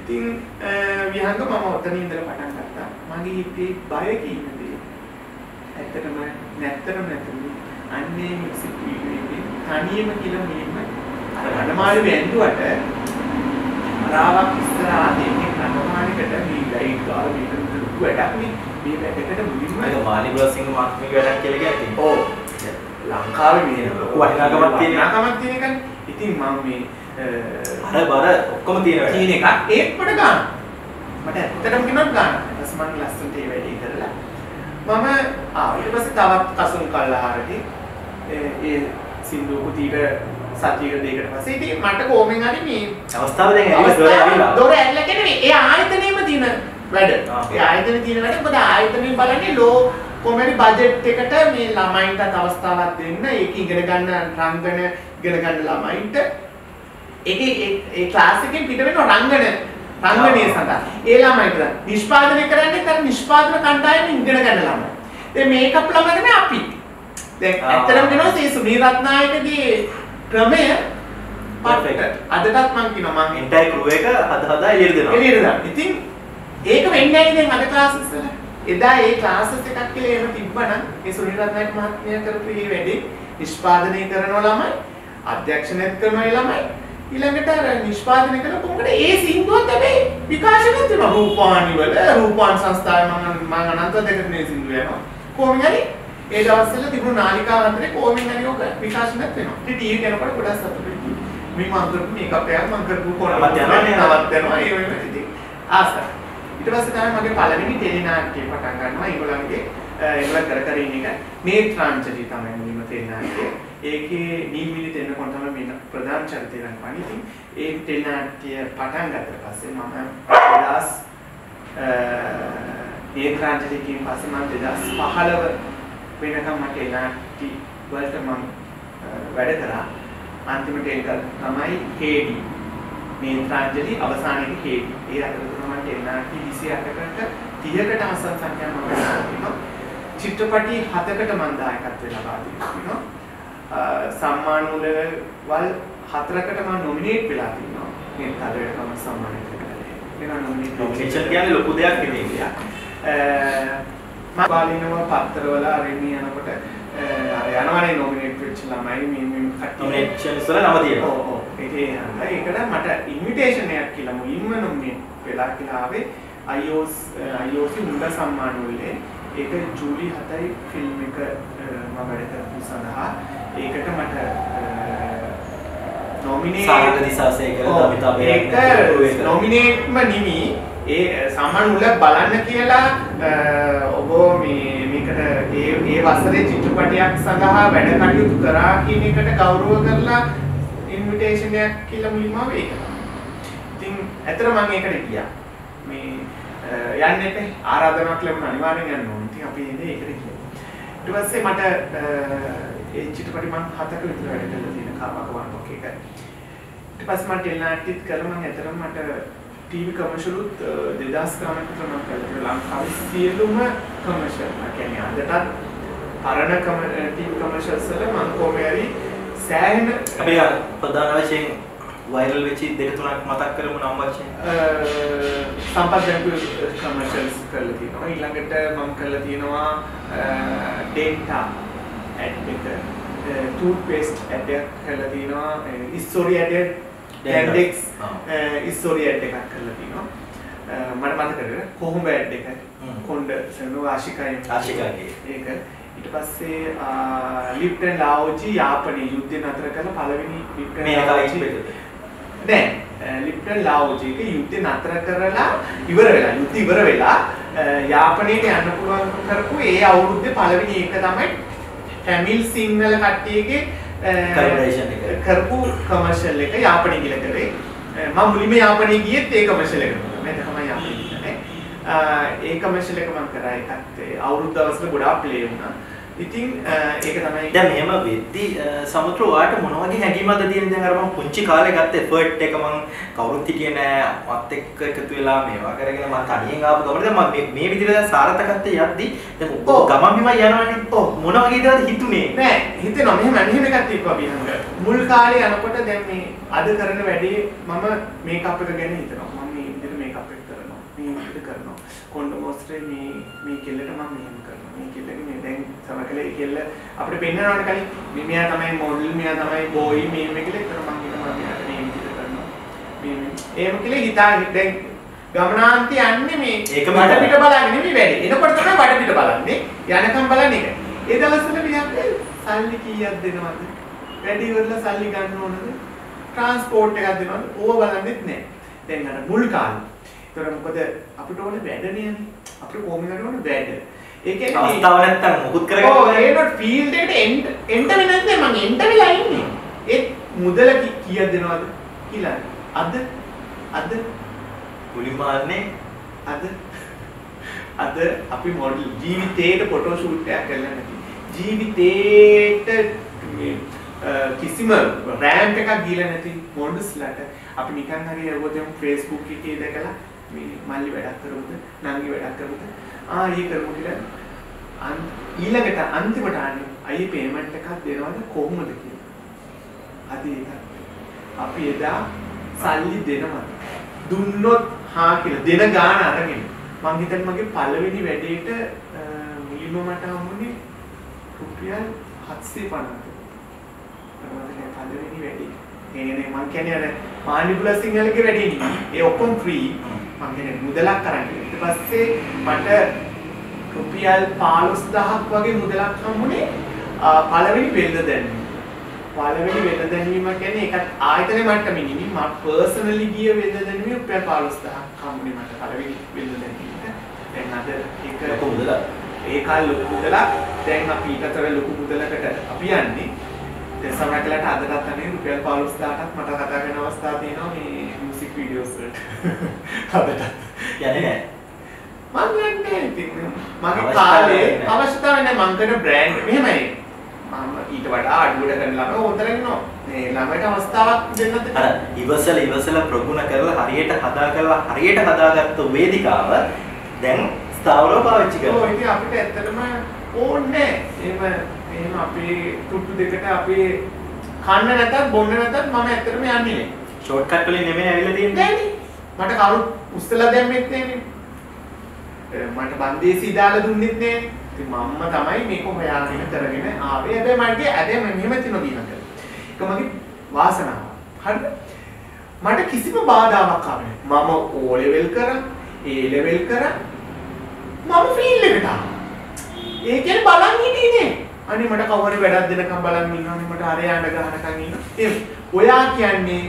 ඉතින් විහංග මම ඔතන ඉඳලා පටන් ගත්තා මගේ හිතේ බය කියන දේ ඇත්තටම නැත්තරම නැතුනේ අන්නේ මියුසික් වීඩියෝ එකේ තනියම කියලා මෙන්න අර කඩමාළු වැන්දුවට රාවක් ඉස්සරහා දෙන්නේ කඩමාළකට මේ ලයිට් ගාලා මේක වැඩක් නේ මේ වැඩකට මුලින්ම ඒක මාලිනී ගුලස්සිංහ මාත්මික වැඩක් කියලා කියන්නේ ඔව් ලංකාවේ මේ වටිනාකමක් තියෙන එකනේ ඉතින් මම මේ අර බර ඔක්කොම තියෙන වැඩ. තියෙන එකක් ඒකට ගන්න. මට ඇත්තටම කියනොත් ගන්න. ඊට පස්සේ මම ලස්සනට ඒ වැඩේ කරලා මම ඊට පස්සේ තවත් කසුන් කල්ලාරගේ ඒ සින්දු කුටීට සතියක දෙකකට පස්සේ ඉතින් මට කොහොමෙන් හරි මේ අවස්ථාව දැන් ඇවිල්ලා දොර ඇල්ල කියන්නේ ඒ ආයතනෙම තියෙන වැඩ. ඒ ආයතනේ තියෙන වැඩ මොකද ආයතනෙන් බලන්නේ ලෝ කොමරි බජට් එකට මේ ළමයින්ට අවස්ථාවක් දෙන්න ඒක ඉගෙන ගන්න රංගන ඉගෙන ගන්න ළමයින්ට ඒ ක්ලාස් එකෙන් පිට වෙන රංගනය සඳහා ඒ ළමයිට නිෂ්පාදනය කරන්නේ තර නිෂ්පාදන කණ්ඩායම ඉගෙන ගන්න ළමයි. දැන් මේකප් ළමයි තමයි අපි. දැන් ඇත්තටම කියනවා මේ සුනීල් රත්නායකගේ ක්‍රමය පර්ෆෙක්ට්. අදටත් මම කියනවා මම එන්ටයි ක්‍රූ එක හදා එළියට දෙනවා. ඉතින් ඒක වෙන්නේ නැහැ දැන් අද ක්ලාසස් වල. එදා ඒ ක්ලාසස් එකක් කියලා එහෙම තිබ්බනම් මේ සුනීල් රත්නායක මහත්මයා කරපු මේ වැඩේ නිෂ්පාදනය කරන ළමයි අධ්‍යක්ෂණයත් කරන ළමයි ඊළඟට නිෂ්පාදනය කළ කොහොමද ඒ සින්දුවත් හැබැයි විකාශනය වෙනවා රූපවාහිනී වල රූපවාහිනී සංස්ථාවේ මම අනන්ත දෙකට මේ සින්දුව යනවා කොහොමද හරි ඒ දවස්වල තිබුණු නාලිකාව අතරේ කොහොමද හරි ඔක විකාශනය වෙනවා ඉතින් ටීවී යනකොට ගොඩක් සතුටුයි මේ මම කරපු මේකප් එකක් මම කරපු කොනවත් යනවා ඒ වෙන්නේ ඉතින් ආසයි ඊට පස්සේ තමයි මගේ පළවෙනි ටෙලි නාට්‍යය පටන් ගන්නවා ඒගොල්ලන්ගේ ඒගොල්ලෝ කර ඉන්න එක නේත්‍රාංජලි තමයි මුලින්ම ටෙලි නාට්‍යය ඒකේ නීමිලි දෙන්න කොට තමයි මේ ප්‍රධාන චරිතය රංගවන්නේ ඉතින් ඒ ටෙලි නාට්‍යය පටන් ගත්තට පස්සේ මම 2000 නේත්‍රාංජලිකින් පස්සේ මම 2015 වෙනකම් මට ටෙලි නාට්‍ය වලට මම වැඩ කරා අන්තිමට ඒක තමයි හේඩි නේත්‍රාංජලි අවසානයේ හේඩි ඒ අතරතුර මම ටෙලි නාට්‍ය 28කට 30කට ආසන්න සංඛ්‍යාවක් මම කරනවා චිත්‍රපටි 7කට මම දායකත්වය ලබා දුන්නා සම්මාන වල 4කට මම නොමිනේට් වෙලා තිනවා මේ තරයටම සම්මානිත කරලා ඒනවා නොමිනේෂන් කියන්නේ ලොකු දෙයක් නෙමෙයි මම බාලිනව පත්තරවල අරින්න යනකොට යනවනේ නොමිනේට් වෙච්ච ළමයි මේ නොමිනේෂන්ස් වල නම තියෙනවා ඔව් ඒකට මට ඉන්විටේෂන් එකක් කියලා මුලින්ම නොමිනේට් වෙලා කියලා ආවේ IOC මුල සම්මාන වලේ ඒක ජූලි 7යි ෆිල්ම් එක මම වැඩ කරපු සඳහා ඒකට මට නොමිනේට් සාගත දිසාසේකර දමිතාවේ ඒක නොමිනේට්ම නිමි ඒ සම්මාන මුල බලන්න කියලා ඔබ මේකට ඒ වසරේ චිත්‍රපටයක් සඳහා වැඩ කටයුතු කරා කියන එකට ගෞරව කරලා ඉන්විටේෂන් එකක් කියලා මුලින්ම ආවේ ඒක. ඉතින් ඇත්තට මම ඒකට ගියා. මේ යන්න එපේ ආරාධනාවක් ලැබුණා අනිවාර්යෙන් යන්න ඕනේ. ඉතින් අපි එන්නේ ඒකට ගියා. ඊට පස්සේ මට ඒ චිත්‍රපටි මම 7ක විතර වැඩ කරලා තියෙන කාමක වන්ක් එක. ඊට පස්සේ මම ටෙලි නාට්‍යත් කරලා මම ඇත්තටම මට ටීවී කමර්ෂියලුත් 2000 ගානකට මම කරලා ලංකාවේ සියලුම කමර්ෂියල් මම කියන්නේ අදටත් පරණ ටීවී කමර්ෂියල්ස් වල මම කොහොමරි සෑහෙන අපි ප්‍රධාන වශයෙන් වයිරල් වෙච්ච දෙක තුනක් මතක් කරමු නම් වශයෙන් සම්පත් බැංකුව කමර්ෂියල්ස් කරලා තියෙනවා ඊළඟට මම කරලා තියෙනවා ඩේටා ඇඩ් එක ටූත්පේස්ට් ඇඩ් එකක් කරලා තියෙනවා ඉස්සෝරි ඇඩ් එක Yandex ඉස්සෝරි ඇඩ් එකක් කරලා තියෙනවා මට මතකද කොහොඹ ඇඩ් එක කොණ්ඩ සනෝ ආශිකාගේ ඒක ඊට පස්සේ ලිප්ටන් ලාओजी යාපනයේ යුද්ධය නතර කරලා පළවෙනි ලිප්ටන් ලාओजी නෑ ලිප්ටන් ලාओजी එක යුද්ධය නතර කරලා ඉවර වෙලා යාපනයට යන්න පුළුවන් කරපු ඒ අවුරුද්දේ පළවෙනි එක තමයි තමිල් සිංහල කට්ටියගේ කොලැබොරේෂන් එක කරපු කමර්ෂියල් එක යාපනයේ ගිල කරේ මම මුලින්ම යාපනයේ ගියෙත් ඒ කමර්ෂියල් එක මම තමයි යාපනයේ ගියේ ඒ කමර්ෂියල් එක මම කරා එකත් අවුරුදු දවස්වල ගොඩාක් ප්ලේ වුණා. ඉතින් ඒක තමයි දැන් මෙහෙම වෙද්දි සමුද්‍ර ඔයාට මොන වගේ හැඟීමක්ද තියෙන්නේ දැන් අර මම පුංචි කාලේ ගත්ත එෆර්ට් එක මම කවුරුත් හිටියේ නෑ මත් එක්ක එකතු වෙලා මේවා කරගෙන මම තනියෙන් ආපු ගමන දැන් මම මේ විදිහට දැන් සාර්ථකත්වයේ යද්දි දැන් ගමන් බිමන් යනවනේ මොන වගේ දේවල්ද හිතුනේ නෑ හිතෙනවා මෙහෙම එකක් තිබ්බා බිහංග මුල් කාලේ යනකොට දැන් මේ අද කරන වැඩේ මම මේකප් එක ගැන හිතනවා මම මේ විදිහට මේකප් එක කරනවා මේ විදිහට කරනවා කොණ්ඩ මොස්ත්‍රේ මේ කෙල්ලට මම මෙහෙම කරනවා මේ කෙල්ලගේ මේ දැන් සමකලේ කෙල්ල අපිට පෙන්නනවානේ කලින් මෙයා තමයි මොඩල් මෙයා තමයි බෝයි මේ කෙල්ලෙක් කරනවා මම කියනවා මෙයාට මේ විදිහට කරනවා මේ එහෙම කියලා හිතා දැන් ගමනාන්ති යන්නේ මේ වඩ පිට බලන්නේ නෙමෙයි වැඩි එනකොට තමයි වඩ පිට බලන්නේ යනකම් බලන්නේ ඒක ඒ දවස්වල මෙයාට සල්ලි කීයක් දෙනවද වැඩි ඉවරලා සල්ලි ගන්න ඕනද ට්‍රාන්ස්පෝර්ට් එකක් දෙනවද ඕව බලන්නෙත් නෑ දැන් අර මුල් කාලේ ඒතර මොකද අපිට ඕනේ වැඩනේ අපිට කොහොමද ඕනේ වැඩ ඒ කියන්නේ අවස්ථාව නැත්තම් මොකුත් කරගන්න ඔව් ඒනොත් ෆීල්ඩ් එකට එන්ට වෙන්නේ නැත්නම් මම එන්ට වෙලා ඉන්නේ ඒ මුදල කීයක් දෙනවද කියලා අද පුලිමාන්නේ අද අපි මොඩල් ජීවිතේට ෆොටෝ ෂූට් එකක් කරලා නැති ජීවිතේට කිසිම රෑම්ප් එකක් ගිහලා නැති මොඩල්ස්ලාට අපි නිකන් හරි යවුවොත් Facebook එකේ දැකලා මේ මල්ලි වැඩක් කරමුද නංගි වැඩක් කරමුද ඒ කරමු කියලා ඊළඟට අන්තිමට අයියේ පේමන්ට් එකක් දෙනවද කොහොමද කියලා අද ඒක අපි එදා සල්ලි දෙනවා දුන්නොත් හා කියලා දෙන ගාන අරගෙන මං හිතන්නේ මගේ පළවෙනි වැඩේට මුලින්ම මට හම්බුනේ රුපියල් 750ක්. මම පළවෙනි වැඩේ. ඒනේ මං කියන්නේ අර මානිපුලා සිංහලගේ වැඩේ නෙමෙයි. ඒ ඔක්කොම ෆ්‍රී. මං කියන්නේ මුදලක් අරන්. ඊට පස්සේ මට රුපියල් 15000ක් වගේ මුදලක් හම්බුනේ පළවෙනි වෙළඳ දැන්වීම. පළවෙනි වෙළඳ දැන්වීම කියන්නේ ඒකත් ආයතනයේ මට්ටමේ නෙමෙයි. මම පර්සනලි ගිය වෙළඳ දැන්වීම රුපියල් 15000ක් හම්බුනේ මට පළවෙනි වෙළඳ දැන්වීම. දැන් අද ඒක ලොකු මුදලක්. ඒ කාලේ ලොකු මුදලක්. දැන් අපි ඊටතර ලොකු මුදලකට අපි යන්නේ. දැන් සමහරකට අදටත් අනේ රුපියල් 15000ක් මට කතා කරන අවස්ථා තියෙනවා මේ මියුසික් වීඩියෝස් වලට. අදටත් යන්නේ නැහැ. මම යන්නේ ඉතින් මගේ කාලේ අවශ්‍යතාවය නැහැ මං කරන බ්‍රෑන්ඩ් මෙහෙමයි. මම ඊට වඩා අඩුවට කරන ළමයි හොඳට ඉන්නවා. මේ ළමයට අවස්ථාවක් දෙන්නත් අර ඉවසල ප්‍රගුණ කරලා හරියට හදාගත්ත වේදිකාව දැන් ස්ථාවරව පාවිච්චි කරනවා. ඔව් ඉතින් අපිට ඇත්තටම ඕනේ එහෙම අපේ තුට්ටු දෙකට අපේ කන්න නැතත් බොන්න නැතත් මම ඇත්තටම යන්නේ නැහැ. ෂෝට්කට් වලින් නෙමෙයි ඇවිල්ලා තියෙන්නේ. නෑනේ. මට කවුරු උස්සලා දැම්මෙත් නෑනේ. මට බන්දේසි දාලා දුන්නෙත් නෑනේ. ඉතින් මම්ම තමයි මේක හොයාගෙන කරගෙන ආවේ. හැබැයි මට ඇදෙම මෙහෙම තියනවා දීනක. ඒක මගේ වාසනාව. හරිද? මට කිසිම බාධාවක් ආවේ නෑ. මම O level කරා, A level කරා. මම ෆීල්ඩ් එකට ආවා. ඒ කියන්නේ බලන් හිටියේ නේ. අනේ මට කවුරු වැඩක් දෙනකම් බලන් ඉන්නවනේ මට අරයාඳ ගහනකම් ඉන්නවා. ඒ ඔයා කියන්නේ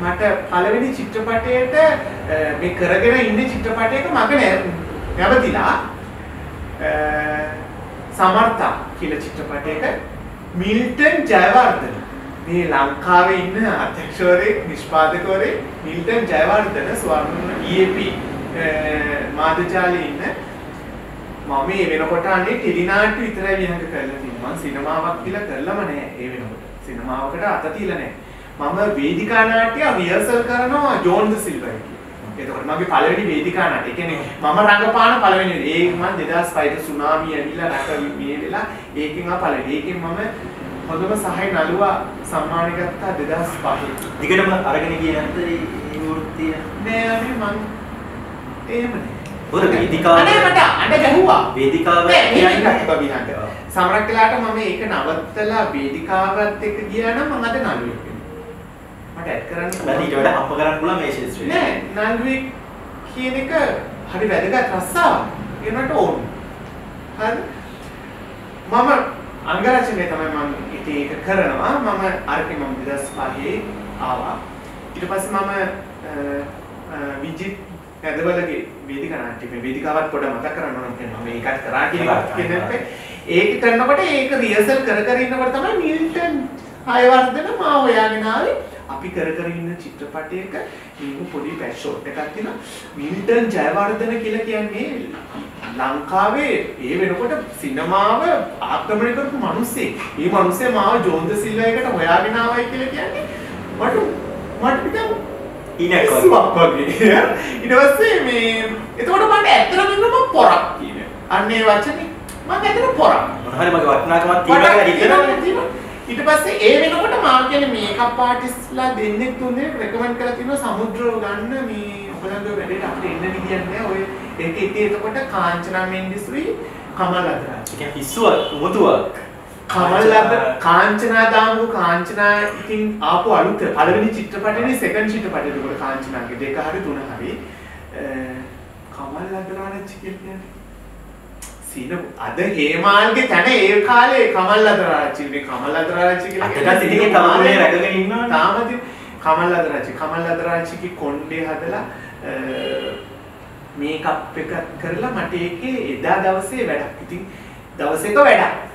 මට පළවෙනි චිත්‍රපටයේට මේ කරගෙන ඉන්න චිත්‍රපටයක මග නැවතිලා සමර්ථා කියලා චිත්‍රපටයක මිල්ටන් ජයවර්ධන මේ ලංකාවේ ඉන්න අධ්‍යක්ෂවරයෙක් නිෂ්පාදකවරයෙක් මිල්ටන් ජයවර්ධන ස්වර්ණ EAP මාධ්‍යාලයේ ඉන්න මම මේ වෙනකොට අනේ ටෙලිනාට්‍ය විතරයි විහංග කරලා තියෙනවා. මම සිනමාවක් කියලා කරලම නැහැ ඒ වෙනකොට. සිනමාවකට අත තියලා නැහැ. මම වේදිකා නාට්‍ය රිහර්සල් කරනවා ජෝන් ද සිල්වර් කියලා. එතකොට මගේ පළවෙනි වේදිකා නාට්‍ය. ඒ කියන්නේ මම රංගපාන පළවෙනි ඒක මම 2005 සුනාමි ඇවිල්ලා රට මේ වෙලා ඒකෙන් පළවෙනි. ඒකෙන් මම හොඳම සහාය නළුවා සම්මාන ගත්තා 2005. දිගටම අරගෙන ගියේ නැද්ද මේ වෘත්තිය? නෑ අනේ මම එහෙම නෑ. ඔර වේදිකාව අනේ මට අඬ ගැහුවා. වේදිකාව කියන්නේ සමහරක් වෙලාවට මම ඒක නවත්තලා වේදිකාවත් එක්ක ගියා නම් මම අද නළුවෙක් වෙනවා. මට ඇඩ් කරන්න බැරි ඊට වඩා හම්බ කරන්න පුළුවන් මේ ශාස්ත්‍රය. නෑ නළුවෙක් කියන එක හරි වැදගත් රස්සාවක්. ඒකට ඕන. හරි. මම අංගරචනයේ තමයි මම ඒක කරනවා. මම අරකේ මම 2005 ආවා. ඊට පස්සේ මම විජිත් ඇදවලගේ වේදිකා නාට්‍ය මේ වේදිකාවත් පොඩ මතක් කරන්න ඕන කියනවා. මම ඒකත් කරා කියනකොට ඒක කරනකොට ඒක රිහර්සල් කර ඉන්නකොට තමයි මිල්ටන් ජයවර්ධන මාව හොයාගෙන ආවේ. අපි කර ඉන්න චිත්‍රපටයක මේක පොඩි පැච් ෂොට් එකක් තියෙනවා. මිල්ටන් ජයවර්ධන කියලා කියන්නේ ලංකාවේ ඒ වෙනකොට සිනමාව ආක්‍රමණය කරපු මිනිස්සෙක්. මේ මිනිස්සේ මාව ජෝන් ද සිල්වා එකට හොයාගෙන ආවයි කියලා කියන්නේ මට පිටම ඉනක්වක් වගේ. ඊට පස්සේ මේ එතකොට මට ඇත්තටම මම පොරක් කියන්නේ. අන්න ඒ වචනේ මම ඇත්තට පොරක්. මොනවාරි මගේ වටිනාකමක් තියෙනවා කියලා හිතනවා. ඊට පස්සේ ඒ වෙනකොට මම කියන්නේ මේකප් ආටිස්ට්ලා දෙන්නෙක් තුනේ රෙකමන්ඩ් කරලා තිනවා සමුද්‍රව ගන්න මේ ඔයගොල්ලෝ වැඩේට අපිට එන්න විදියක් නෑ. ඔය ඒක ඉතින් එතකොට කාංචනා මෙන්ඩිස්ුයි කමල් අදරාජ්. ඒ කියන්නේ පිස්සුවක් මුතුවක්. කමල් කාංචනා දාමු කාංචනා ඉතින් ආපු අලුත පළවෙනි චිත්‍රපටයේ සෙකන්ඩ් චිත්‍රපටයේ දුක කාංචනාගේ දෙක හරි තුන හරි කමල් අදරාජ් කියන්නේ සීන අද හේමාල්ගේ තන ඒ කාලේ කමල් අදරාජ් මේ කමල් අදරාජ් කියලා අදටත් ඉතින් තමන්ගේ රැකගෙන ඉන්නවා තාමත් කමල් අදරාජ්ගේ කොණ්ඩේ හදලා මේකප් එක කරලා මට ඒකේ එදා දවසේ වැඩක් ඉතින් දවසේක වැඩක්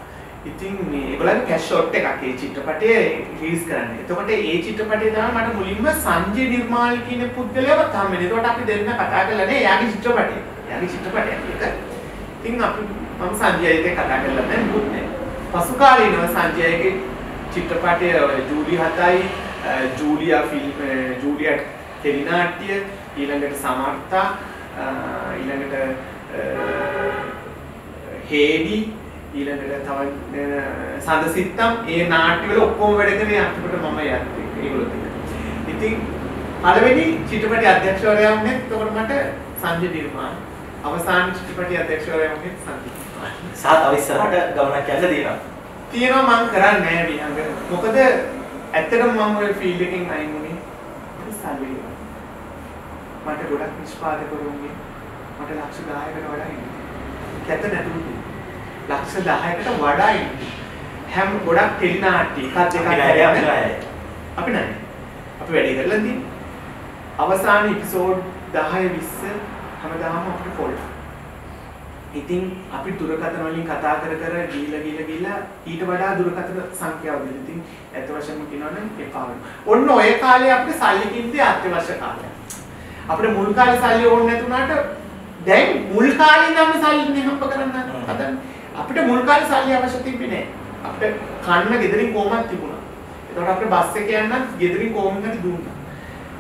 ඉතින් මේ ඒගොල්ලන්ගේ කැෂ් ෂොට් එකක් ඒ චිත්‍රපටයේ රිලීස් කරන්නේ. එතකොට ඒ චිත්‍රපටයේ තමයි මට මුලින්ම සංජය නිර්මාල් කියන පුද්ගලයාවත් හම්බෙන්නේ. එතකොට අපි දෙන්න කතා කරලා නේ එයාගේ චිත්‍රපටය. එයාගේ චිත්‍රපටයක් ඒක. ඉතින් අපි මම සංජයත් එක්ක කතා කරලා නැහැ මුකුත් නැහැ. පසු කාලීනව සංජයගේ චිත්‍රපටය ජූලි 7යි ජූලියා ෆිල්ම් ජූලියා ටෙලිනාට්‍ය ඊළඟට සමර්ථා ඊළඟට හේඩි ඊළඟට තව සඳසිත්තම් ඒ නාට්‍ය වල ඔක්කොම වැඩ කරේ අන්තිමට මම යන්නේ ඒගොල්ලෝ දෙන්න. ඉතින් පළවෙනි චිත්‍රපටයේ අධ්‍යක්ෂවරයා වුණේ එතකොට මට සංජය නිර්මාල්. අවසාන චිත්‍රපටයේ අධ්‍යක්ෂවරයා වුණේ සංජය. සාත් අවිස්සරට ගමනක් යන්න තියෙනවා. තියෙනවා මම කරන්නේ නැහැ විහංග. මොකද ඇත්තටම මම ඔය ෆීල්ඩ් එකෙන් අයින් වුණේ සල්ලි. මට ගොඩක් නිෂ්පාදකවරුන්ගේ මට ලක්ෂ 10කට වඩා ඉන්නේ. කැත නැතුනේ. ලක්ෂ 10කට වඩා ඉන්නේ. හැම ගොඩක් ටෙලිනාට්‍ය එකක් දෙකක් අපි නෑ. අපි වැඩේ කරලා තියෙන්නේ. අවසාන එපිසෝඩ් 10 20 හැමදාම අපිට ෆෝල්ඩ්. ඉතින් අපි දුරකථන වලින් කතා කර ගිහිලා ඊට වඩා දුරකථන සංඛ්‍යාව දෙන්න. ඉතින් ඇත්ත වශයෙන්ම කියනවා නම් එපා වෙනවා. ඔන්න ඔය කාලේ අපිට සල්ලි කින්දේ අත්‍යවශ්‍ය කාලයක්. අපිට මුල් කාලේ සල්ලි ඕනේ නැතුණාට දැන් මුල් කාලේ ඉඳන්ම සල්ලි හම්බ කරන්න හදන්නේ. අපිට මුල් කාලේ සල්ලි අවශ්‍ය තිබ්බේ නෑ. අපිට කන්න ගෙදරින් කොහොමද තිබුණා. ඒතකොට අපිට බස් එක යන්නත් ගෙදරින් කොහොමද දුන්නා.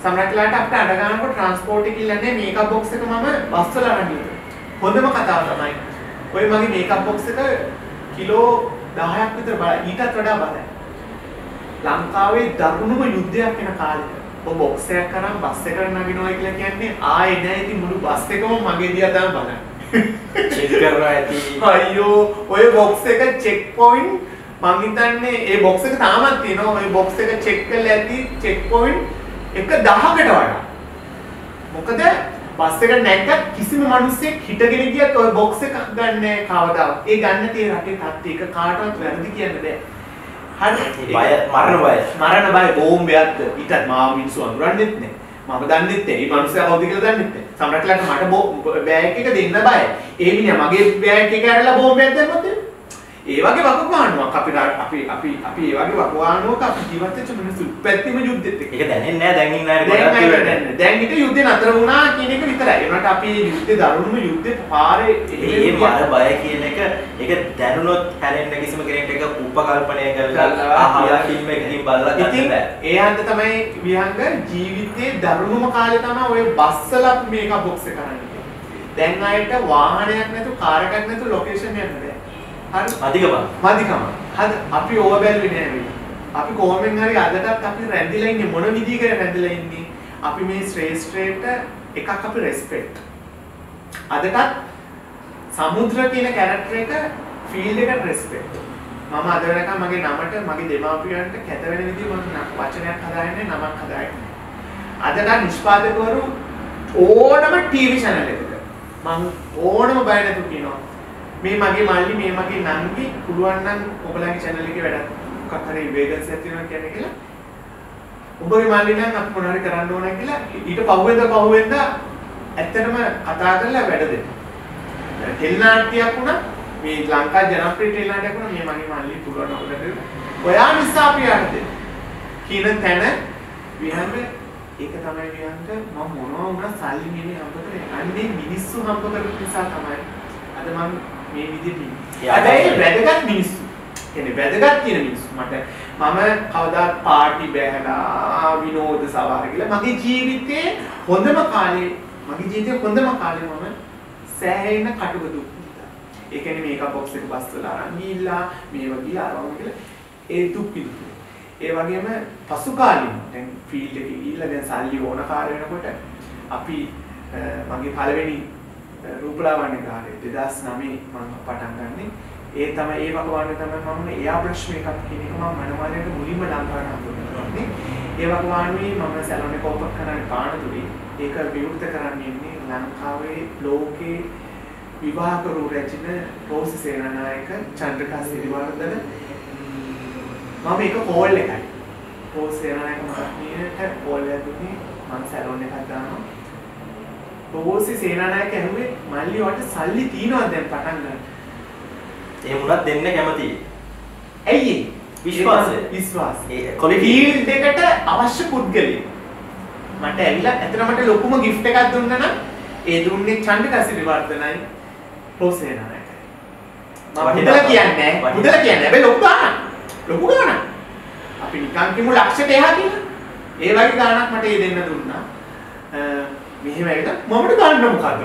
සමහරట్లాට අපිට අඬ ගන්නකොට ට්‍රාන්ස්පෝර්ට් එකේ ඉල්ලන්නේ මේකප් බොක්ස් එක මම බස් වල අරන් ගියා. හොඳම කතාව තමයි. ඔය මගේ මේකප් බොක්ස් එක කිලෝ 10ක් විතර බලයි. ඊටත් වඩා බලයි. ලංකාවේ දරුණුම යුද්ධයක් වෙන කාලෙක ඔය බොක්ස් එකක් කරන් බස් එකට නගිනවා කියලා කියන්නේ ආයේ නෑ ඉතින් මුළු බස් එකම මගේ දිහා තමයි බලන්නේ. චෙක් කරනවා ඇති. අයියෝ ඔය බොක්ස් එක චෙක් පොයින්ට් මං හිතන්නේ ඒ බොක්ස් එක තාමත් තියෙනවා. ඔය බොක්ස් එක චෙක් කරලා ඇති චෙක් පොයින්ට් එක 10කට වඩා. මොකද බස් එක නැග්ගත් කිසිම මිනිස්සෙක් හිටගෙන ගියත් ඔය බොක්ස් එක ගන්නෑ කවදාවත්. ඒ ගන්න තියෙන රටේ තත්ත්වය එක කාටවත් වැරදි කියන්න බෑ. හරි බය මරණ බය බෝම්බයක්ද ඊටත් මාව මිනිස්සු අඳුරන්නෙත් නෑ. මම දන්නෙත් නෑ. මේ මිනිස්සයා කවුද කියලා දන්නෙත් නෑ. සමහරట్లాට මට බෑග් එක දෙන්න බයයි. ඒ මිනිහා මගේ බෑග් එක ඇරලා බෝම්බයක් දැම්මොත් ඒ වගේ වකවානුවක් අපි ඒ වගේ වකවානුවක අපි ජීවත් වෙච්ච මිනිස්සු පැත්තෙම යුද්ධෙත් එක්ක. ඒක දැනෙන්නේ නැහැ දැන් ඉන්න අය ගොඩක් දැන් ඊට යුද්ධේ නතර වුණා කියන එක විතරයි. ඒකට අපි යුද්ධේ දරුණුම යුද්ධේ පාරේ ඒ මර බය කියන එක ඒක දැනුනොත් හැරෙන්න කිසිම කෙනෙක් එක උපකල්පනය කරලා අහලා ෆිල්ම් එකකින් බලලා ගන්න බෑ. ඒ හන්ද තමයි විහංග ජීවිතේ දරුණුම කාලේ තමයි ඔය බස්සල මේක බොක්ස් එක කරන්නේ. දැන් ආයෙත් වාහනයක් නැතු කාර් එකක් නැතු ලොකේෂන් යන්න බෑ. මදිකම. හද අපි ඕව බැලුවේ නෑ මේ. අපි කොහොමෙන් හරි අදටත් අපි රැඳිලා ඉන්නේ මොන විදිහකට රැඳිලා ඉන්නේ? අපි මේ ශ්‍රේෂ්ඨයට එකක් අපි රෙස්පෙක්ට්. අදටත් සමුද්‍ර කියන කැරක්ටර් එක ෆීල්ඩ් එකට රෙස්පෙක්ට්. මම අද වෙනකම් මගේ නමට මගේ දෙමාපියන්ට කැත වෙන විදිහ මම වචනයක් හදාන්නේ නමක් හදාන්නේ. අදටත් නිෂ්පාදකවරු ඕනම ටීවී channel එකක මම ඕනම බය නැතුව කියනවා මේ මගේ මල්ලි මේ මගේ නංගි පුළුවන් නම් ඔයගලගේ channel එකේ වැඩක් මොකක් හරි වේගන්ස් එකක් තියෙනවා කියන්නේ කියලා. ඔබගේ මල්ලි නම් අපි මොනවා හරි කරන්න ඕන කියලා ඊට පහුවෙන්ද ඇත්තටම කතා කරලා වැඩ දෙන්න. ටෙලිනාට්‍යයක් වුණා මේ ලංකා ජනප්‍රිය ටෙලිනාට්‍යයක් වුණා මේ මගේ මල්ලි පුළුවන් ඔකට ඔයා නිසා අපි යන්නේ. කියන තැන විහංග ඒක තමයි විහංග මම මොනවා වුණා සල්ලි මෙන්නේ හම්බ කරේ. අන්නේ මිනිස්සු හම්බ කරපු නිසා තමයි අද මම මේ විදිහට ඉන්නේ. හැබැයි වැදගත් මිනිස්සු. කියන්නේ වැදගත් කියන මිනිස්සු. මම කවදාත් පාටි බෑලා විනෝද සවාර කියලා මගේ ජීවිතේ හොඳම කාලේ මම සෑහෙන කටුක දුක් විඳා. ඒ කියන්නේ මේකප් බොක්ස් එක බස් වල අරන් ගිහිල්ලා මේව ගිහලා අරවම කියලා ඒ දුක් විඳිනවා. ඒ වගේම පසු කාලින් දැන් ෆීල්ඩ් එකේ ගිහිල්ලා දැන් සල්ලි ඕන කාර්ය වෙනකොට අපි මගේ පළවෙනි රූපලාවන්‍ය කාර්යය 2009 මම පටන් ගන්නේ. ඒ තමයි ඒ වකවානුවේ තමයි මම එයා බ්‍රෂ් මේකප් කියන එක මම මනමාලයට මුලින්ම ලංකාවට හම්බුනේ. ඒ වකවානුවේ මම සැලොන් එක ඕපන් කරන්නේ පානතුරේ. ඒක විවෘත කරන්නේ ඉන්නේ ලංකාවේ ලෝකේ විවාහ කරු රැජින රෝසි සේනානායක චන්ද්‍රකා සිරිවර්ධන මම ඒක කෝල් එකයි. රෝසි සේනානායක මහත්මියට කෝල් එකක් දුන්නේ මම සැලොන් එකක් දානවා. රෝසි සේනානායක ඇහුවේ මල්ලි වට සල්ලි තියනවද දැන් පටන් ගන්න. එහෙම වුණත් දෙන්න කැමතියි. ඇයි විශ්වාසය. විශ්වාසය. quality. ෆීල්ඩ් එකට අවශ්‍ය පුද්ගලයෙක්. මට ඇවිල්ලා එතන මට ලොකුම gift එකක් දුන්නා නම් ඒ දුන්නේ ඡන්ද කසිරි වර්ධනයි රෝසේනායි. මම මුදල කියන්නේ හැබැයි ලොකු ගාණක්. ලොකු ගාණක්. අපි නිකන් කිමු ලක්ෂයට එහා කියලා. ඒ වගේ ගාණක් මට ඒ දෙන්න දුන්නා. මෙහෙම ඇවිල්ලා මමට ගන්න මොකද්ද?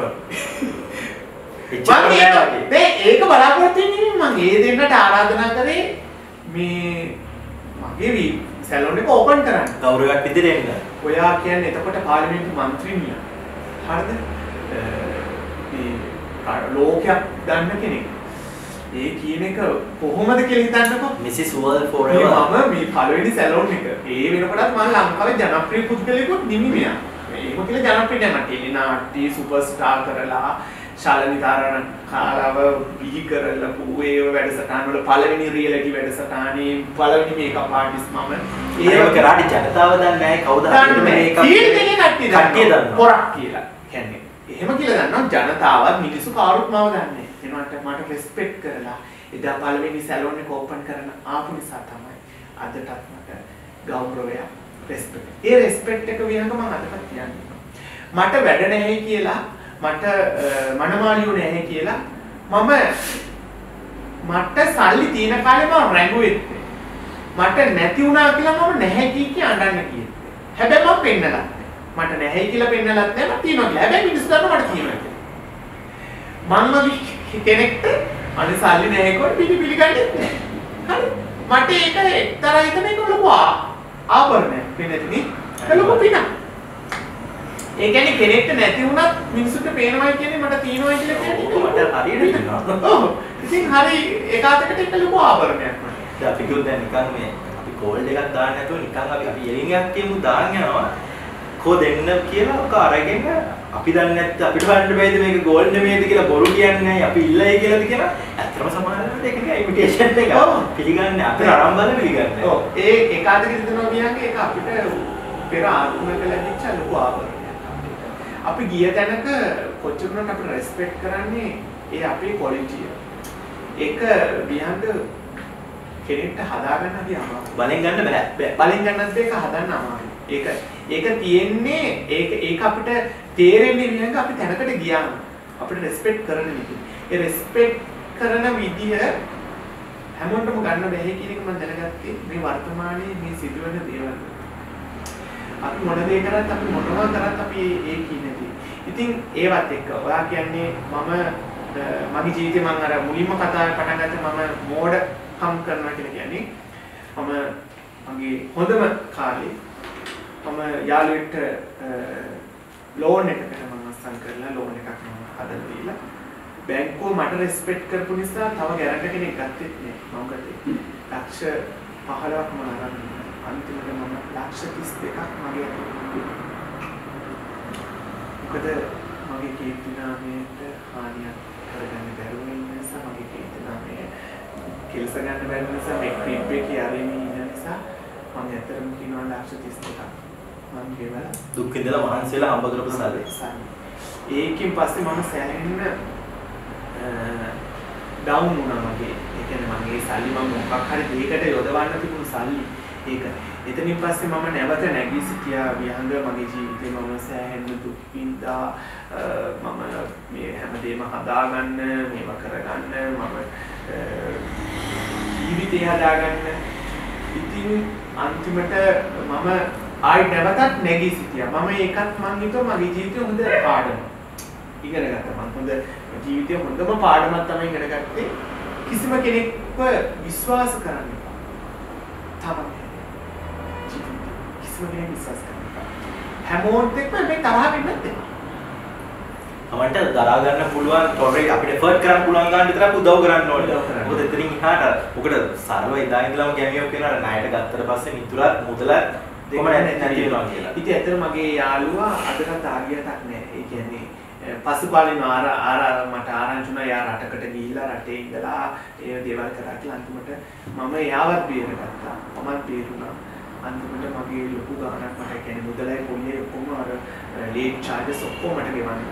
ඒක බලාපොරොත්තු වෙන්නේ මම ඒ දෙන්නට ආරාධනා කරේ මේ මගේ සැලොන් එක ඕපන් කරන්න. ගෞරවයක් විදිහට එන්න. ඔයා කියන්නේ එතකොට පාර්ලිමේන්තු මන්ත්‍රීනිය. හරිද? මේ ලෝකයක් ගන්න කෙනෙක්. ඒ කියන එක කොහොමද කියලා හිතන්නකෝ. Mrs World forever. මම මේ පළවෙනි සැලොන් එක. ඒ වෙනකොටත් මම ලංකාවේ ජනප්‍රිය පුද්ගලයෙකුත් නිමිමියා. මේක කියලා ජනප්‍රිය නෑ මට ටෙලිනාට්‍ය සුපර්ස්ටාර් කරලා ශාලනිකාරණ කාලව බිහි කරලා පුවේව වැඩසටහන් වල පළවෙනි රියැලිටි වැඩසටහනේ පළවෙනි මේකප් ආටිස්ට් මම ඒව කරාට ජනතාව දන්නේ නැහැ කවුද මේකප් ෆීල්ඩ් එකේ කට්ටිය දන්නවා පොරක් කියලා කියන්නේ එහෙම කියලා දන්නවා ජනතාවත් මිනිස්සු කවුරුත් මාව දන්නේ එනවාට මට රෙස්පෙක්ට් කරලා එදා පළවෙනි සැලොන් එක ඕපන් කරන ආපු නිසා තමයි අදටත් මට ගෞරවය රෙස්පෙක්ට් ඒ රෙස්පෙක්ට් එක විහංග මම අදටත් කියන්නේ මට වැඩ නැහැ කියලා මට මනමාලියෝ නැහැ කියලා මට සල්ලි තියෙන කාලේ මම රැඟුවෙත් මට නැති වුණා කියලා මම නැහැ කිය අඬන්න කියෙත් හැබැයි මම පෙන්නලා මට නැහැ කියලා පෙන්නලත් නැහැ මට තියෙනවා කියලා හැබැයි මිනිස්සු දන්නවා මට තියෙනවා කියලා මම කෙනෙක්ට අනේ සල්ලි නැහැ කොට පිළිගන්නේ නැහැ හරි මට ඒක එක්තරා හිතන එක ලොකු ආභරණයක් වෙනදී ලොකු පිනක් ඒ කියන්නේ කෙනෙක්ට නැති වුණත් මිනිස්සුන්ට පේනවයි කියන්නේ මට තියෙනවයි කියලා කියන්නේ මට හරියට හිතෙනවා. ඔව්. ඉතින් හරි ඒකාතකට එක ලොකු ආභරණයක් මට. දැන් අපි කිව්වොත් දැන් නිකන් මේ අපි කෝල්ඩ් එකක් දාන්න නැතුව නිකන් අපි එලින් එකක් කියමු දාන්න යනවා. කෝ දෙන්න කියලා ඔක අරගෙන අපි දන්නේ නැත්නම් අපිට බලන්න බෑද මේක ගෝල්ඩ් නෙමෙයිද කියලා බොරු කියන්නේ අපි ඉල්ලයි කියලාද කියලා. ඇත්තම සමානවට ඒක නිකන් ඉමිටේෂන් එක. පිළිගන්නේ අපේ ආරම්භවල පිළිගන්නේ. ඔව්. ඒ ඒකාතකට හිතනවා කියන්නේ ඒක අපිට පෙර ආත්මයක ලැබිච්ච ලොකු ආභරණයක්. අපි ගිය තැනක කොච්චරකට අපිට රෙස්පෙක්ට් කරන්නේ ඒ අපේ ක්වොලිටිය. ඒක විහංග කෙනෙක්ට හදාගන්න අපි අමාරුයි. බලෙන් ගන්න බෑ. බලෙන් ගන්නත් ඒක හදන්න අමාරුයි. ඒක තියෙන්නේ ඒක අපිට තේරෙන්නේ විහංග අපි තැනකට ගියාම අපිට රෙස්පෙක්ට් කරන විදිහ. ඒ රෙස්පෙක්ට් කරන විදිහ හැමෝටම ගන්න බැහැ කියන එක මම දැනගත්තේ මේ වර්තමානයේ මේ සිදුවෙන දේවල්. අපි මොන දේ කරත් අපි මොනවා කරත් අපි ඒ කියන්නේ. ඉතින් ඒවත් එක්ක ඔයා කියන්නේ මගේ ජීවිතේ මම අර මුලින්ම කතා පටන් ගත්තේ මම මෝඩකම් කරනවා කියලා කියන්නේ. මගේ හොඳම කාලේ මම යාළුවෙක්ට ලෝන් එකකට මම අස්සම් කරලා ලෝන් එකක් මම හදලා දීලා බැංකුව මට රෙස්පෙක්ට් කරපු නිසා තව ගැරන්ටි කෙනෙක් ගත්තෙත් නෑ. මම ගත්තේ ලක්ෂ 15ක් මම අරන් අන්තිමට මම ලක්ෂ 32ක් මගේ මොකද මගේ කීර්ති නාමයට හානියක් කරගන්න බැරුව ඉන්න නිසා මගේ කීර්ති නාමය කෙලස ගන්න බැරි නිසා මේ ක්‍රීප් එකේ ආරෙමි ඉන්න නිසා මම ඇත්තටම කියනවා ලක්ෂ 32ක් මම ගෙවලා දුක් විඳලා මහන්සි වෙලා හම්බ කරපු සල්ලි. ඒකෙන් පස්සේ මම සෑහෙන්න ඩවුන් වුණා මගේ. ඒ කියන්නේ මගේ සල්ලි මම මොකක් හරි දෙයකට යොදවන්න තිබුණු සල්ලි ඒක. එතනින් පස්සේ මම නැවත නැගී සිටියා විහංග මගේ ජීවිතේ මම සෑහෙන්න දුක් විඳා මම මේ හැමදේම හදාගන්න මේවා කරගන්න මම ජීවිතේ හදාගන්න ඉතින් අන්තිමට මම ආයි නැවතත් නැගී සිටියා. මම ඒකත් මං හිතුවා මගේ ජීවිතේ හොඳ පාඩමක්. ඉගෙන ගත්තා. මම හොඳ ජීවිතේ හොඳම පාඩමක් තමයි ඉගෙන ගත්තේ. කිසිම කෙනෙක්ව විශ්වාස කරන්න එපා. තමයි. කිසිම කෙනෙක් විශ්වාස කරන්න එපා. හැමෝටම මේ තරහ වෙන්නත් එපා. අපිට දරා ගන්න පුළුවන් ටොලරේට් අපිට එෆර්ට් කරන්න පුළුවන් ගන්න විතරක් උදව් කරන්න ඕනේ. මොකද එතනින් එහාට මොකද සරලව ඉඳලා ඉඳලාම ගැමියෝ කියනවා ණයට ගත්තට පස්සේ මිතුරත් මුදලත් දෙකම නැති වෙනවා කියලා. ඉතින් ඇත්තට මගේ යාළුවා අදටත් ආගියටක් නැහැ. ඒ කියන්නේ පසුකාලීන මට ආරංචි වුණා යා රටකට ගිහිල්ලා රටේ ඉඳලා ඒ දේවල් කරා කියලා අන්තිමට මම යාවත් බේරගත්තා. මමත් බේරුණා. අන්තිමට මගේ ලොකු ගාණක් මට කියන්නේ මුදලයි පොලියේ ඔක්කොම අර ලේට් චාර්ජස් ඔක්කොම මට ගෙවන්න.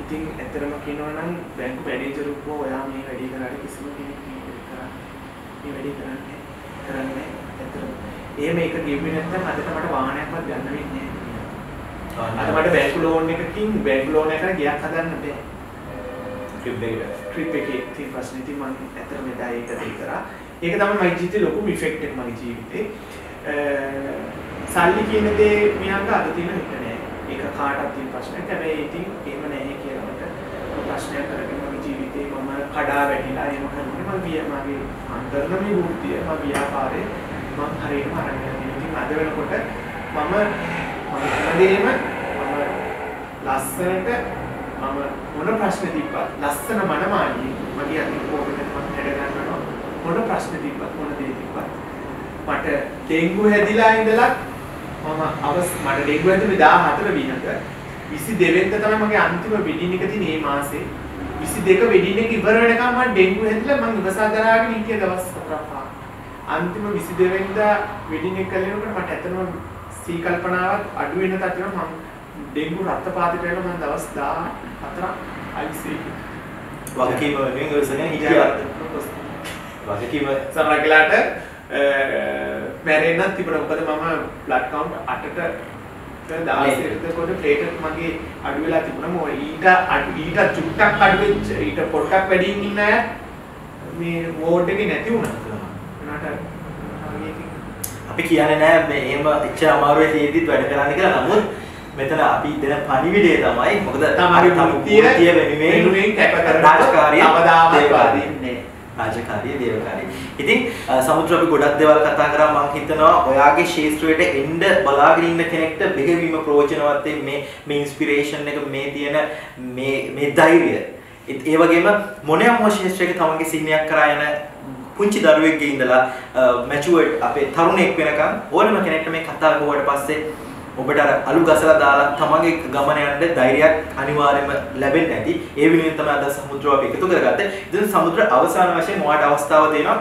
ඉතින් ඇත්තටම කියනවා නම් බැංකු මැනේජර් උපෝ ඔයා මේ වැඩේ කරාට කිසිම කෙනෙක් මේ වැඩේ කරන්නේ කරන්නේ ඇත්තටම. එහෙම එක ගෙව්වේ නැත්නම් අදට මට වාහනයක්වත් ගන්න වෙන්නේ නැහැ. අද මට බැංකු ලෝන් එකකින් බැංකු ලෝන් එකකට ගියක් හදන්න බෑ. ට්‍රිප් එකේ තියෙන ප්‍රශ්නේ ඉතින් මම ඇත්තටම එදා ඒක දෙය කරා. ඒක තමයි මගේ ජීවිතේ ලොකුම ඉෆෙක්ට් එක මගේ ජීවිතේ. සල්ලි කියන දේ මියංග අද තියෙන එක නෑ. ඒක කාටවත් තියෙන ප්‍රශ්නයක්. හැබැයි ඉතින් එහෙම නැහැ කියලා මට ප්‍රශ්නයක් කරගෙන මගේ ජීවිතේ මම කඩා වැටිලා එහෙම කරන්නේ මගේ අන්තරම මේ වෘත්තිය මම ව්‍යාපාරේ මම හරියටම අරගෙන යනවා. ඉතින් අද වෙනකොට මම හැමදේම ලස්සනට මම මොන ප්‍රශ්න තිබ්බත් ලස්සන මනමාලි මගේ අතින් කොහෙද මම හැඩ ගන්නවා මොන ප්‍රශ්න තිබ්බත් මොන දේ තිබ්බත් මට ඩෙන්ගු හැදිලා ඉඳලා මට ඩෙන්ගු හැදුනේ 14 වෙනිදා 22 වෙනිදා තමයි මගේ අන්තිම වෙඩින් එක තියෙන්නේ මේ මාසේ 22 වෙඩින් එක ඉවර වෙනකම් මම ඩෙන්ගු හැදිලා මම ඉවසා දරාගෙන හිටිය දවස් 4ක් අන්තිම 22 වෙනිදා වෙඩින් එක කළේනකොට මට ඇත්තටම සී කල්පනාවක් අඩු වෙන තත්ත්වෙම මම ඩෙන්ගු රක්තපාතයට වෙලා මම දවස් 14ක් ICU වගකීම වෙනුවෙන් ගොසගෙන හිටියා. වගකීම සමහරట్లాට මැරෙන්නත් තිබුණා. මොකද මම බ්ලඩ් කවුන්ට් 8ට 16ට කොට ප්ලේට් මගේ අඩු වෙලා තිබුණා. මොකද ඊට චුට්ටක් අඩු වෙච්ච ඊට පොඩ්ඩක් වැඩි ඉන්න අය මේ වෝඩ් එකේ නැති වුණා. අපි කියන්නේ නෑ මේ එහෙම එච්චර අමාරුවේ තියෙද්දිත් වැඩ කරන්න කියලා. නමුත් මෙතන අපි දෙන පණිවිඩය තමයි මොකද තමයි මුක්තිය වෙනුවෙන් කැප කරන රාජකාරිය අවදාමත් වදින්නේ. රාජකාරිය දේවකාරිය. ඉතින් සමුද්‍ර අපි ගොඩක් දේවල් කතා කරා. මම හිතනවා ඔයාගේ ශාස්ත්‍රයට එන්න බලාගෙන ඉන්න කෙනෙක්ට බෙහෙවීම ප්‍රයෝජනවත් මේ ඉන්ස්පිරේෂන් එක මේ තියෙන මේ ධෛර්යය. ඒ වගේම මොනියම් ශාස්ත්‍රයක තමන්ගේ සිහිනයක් කරා යන පුංචි දරුවෙක්ගේ ඉඳලා මැචුවර්ඩ් අපේ තරුණෙක් වෙනකන් ඕනම කෙනෙක්ට මේ කතාව ගුවට පස්සේ ඔබට අර අලු ගසලා දාලා තමන්ගේ ගමන යන්න ධෛර්යයක් අනිවාර්යයෙන්ම ලැබෙන්නේ නැති. ඒ වෙනුවෙන් තමයි අද සමුද්‍රව අපි එකතු කරගත්තේ. ඉතින් සමුද්‍ර අවසාන වශයෙන් මොකට අවස්ථාව දෙනවා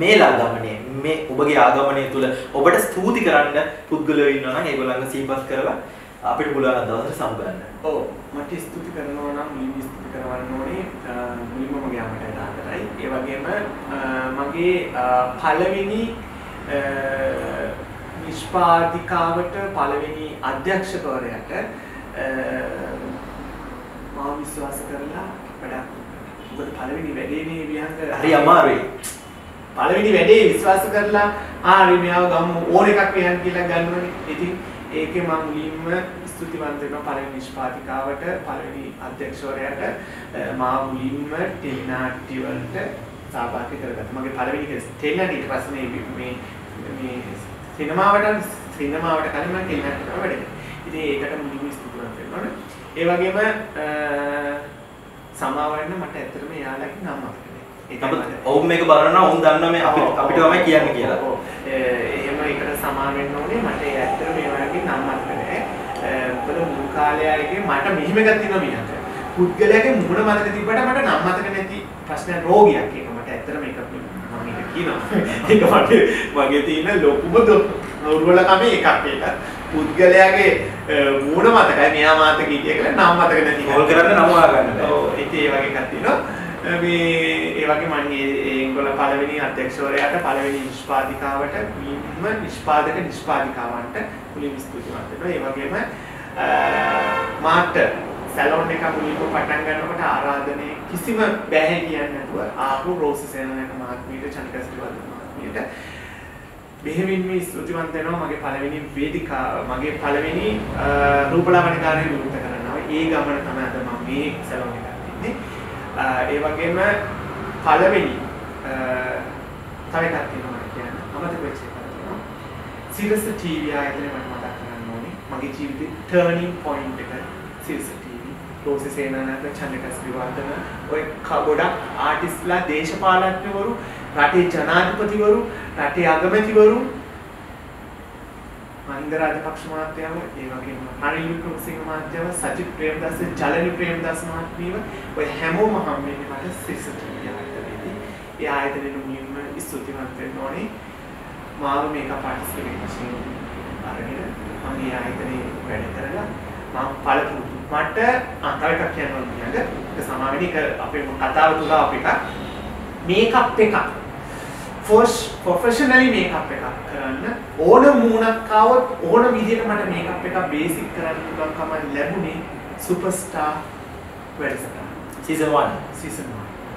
මේලා ගමනේ මේ ඔබගේ ආගමනය තුල ඔබට ස්තුති කරන්න පුද්ගලයෝ ඉන්නවා නම් ඒගොල්ලන්ව සිහිපත් කරලා අපිට පුළුවන් දවසට සම්බන්ධ. ඔව් මට ස්තුති කරනවා නම් මුලින්ම ස්තුති කරවන්න ඕනේ මුලින්ම මගේ අම්මට තාත්තටයි. ඒ වගේම මගේ පළවෙනි නිෂ්පාදිකාවට පළවෙනි අධ්‍යක්ෂකවරයාට මම විශ්වාස කරලා වැඩක් මොකද පළවෙනි වැඩේ මේ විහංග හරි අමාරුයි. පළවෙනි වැඩේ විශ්වාස කරලා හරි මෙයාව ගමු ඕන එකක් වෙයන් කියලා ගන්නවනේ. ඉතින් ඒකේ මම මුලින්ම ස්තුතිවන්ත වෙනවා පළවෙනි නිෂ්පාදිකාවට පළවෙනි අධ්‍යක්ෂකවරයාට මා මුලින්ම ටෙලිනාට්‍ය වලට සහභාගී කරගත්තා. මගේ පළවෙනි ටෙලිනාට්‍ය ඊට පස්සේ මේ සිනමාවට කලින් මම ටෙලිනාට්‍ය කරා වැඩ. ඉතින් ඒකට මුලින්ම ස්තුතිවන්ත වෙනවා. ඒ වගේම සමාවෙන්න මට ඇත්තටම එයාලගේ නම මතක නැහැ. ඔවුන් මේක බලනවා ඔවුන් දන්නවා මේ අපිට තමයි කියන්නේ කියලා. එහෙම ඒකට සමාන වෙන්න ඕනේ. මට ඇත්තටම මේ වගේ නම මතක නැහැ. මොකද මුල් කාලයේදී මට මෙහිම එකක් තියෙනවා මියන්ට. පුද්ගලයාගේ මුණ මතක තිබ්බට මට නම් මතක නැති ප්‍රශ්න රෝගියක් ඒක මට ඇත්තටම ඒක මම ඒක කියනවා. ඒක මගේ තියෙන ලොකුම දුර්වලකම එකක් ඒක. පුද්ගලයාගේ මුණ මතකයි මෙයා මාතක හිටිය කියලා නම් මතක නැති. කෝල් කරන්න නම ආගන්න බෑ. ඔව් ඉතින් ඒ වගේ එකක් තියෙනවා. මේ ඒ වගේ මම ඒගොල්ල පළවෙනි අධ්‍යක්ෂකවරයාට පළවෙනි නිෂ්පාදිකාවට මුලින්ම නිෂ්පාදිකාවන්ට මුලින්ම ස්තුතිවන්ත වෙනවා. ඒ වගේම මාට සැලොන් එක මුලින්ම පටන් ගන්නකොට ආරාධනයේ කිසිම බැහැ කියන්නේ නැතුව ආපු රෝසි සේනානායක මහත්මියට චන්ද්‍රකස්ටිවල් මහත්මියට බෙහෙවින්ම ස්තුතිවන්ත වෙනවා. මගේ පළවෙනි වේදිකාව මගේ පළවෙනි රූපලාවන්‍යකාරී විවෘත කරනවා. ඒ ගමන තමයි අද මම මේ සැලොන් එකක් ඉන්නේ. ඒ වගේම පළවෙනි තව එකක් තියෙනවා කියන්නේ අමතක වෙච්ච එකක් තියෙනවා. සිරස ටීවී ආයතනය මට මතක් කරගන්න ඕනේ. මගේ ජීවිතේ ටර්නින් පොයින්ට් එක සිරස ටීවී. රෝසි සේනානායක චන්ද්‍රකස්ටිවර්ධන ඔය ගොඩක් ආටිස්ට්ලා දේශපාලඥවරු රටේ ජනාධිපතිවරු රටේ අගමැතිවරු මහින්ද රාජපක්ෂ මහත්තයාව ඒ වගේම රනිල් වික්‍රමසිංහ මහත්තයාව සජිත් ප්‍රේමදාස ජලනි ප්‍රේමදාස මහත්මියව ඔය හැමෝම හම්බෙන්නේ මට සිරස ටීවී ආයතනයේදී. ඒ ආයතනයේ මුලින්ම ස්තුතිවන්ත වෙන්න ඕනේ. මාව මේක පාටිසිපේට් වශයෙන් අරගෙන මම මේ ආයතනයේ වැඩ කරලා මම පළතුරු මට තව එකක් කියන්න ඕනේ නේද? ඒක සමාවෙන්නේ අපේ කතාව තුල අපිට මේකප් එකක් ප්‍රොෆෙෂනලි මේකප් එකක් කරන්න ඕන මූණක් ආවොත් ඕන විදිහට මට මේකප් එකක් බේසික් කරන්න පුළුවන්කම ලැබුණේ සුපර්ස්ටාර් වැඩසටහන season 1.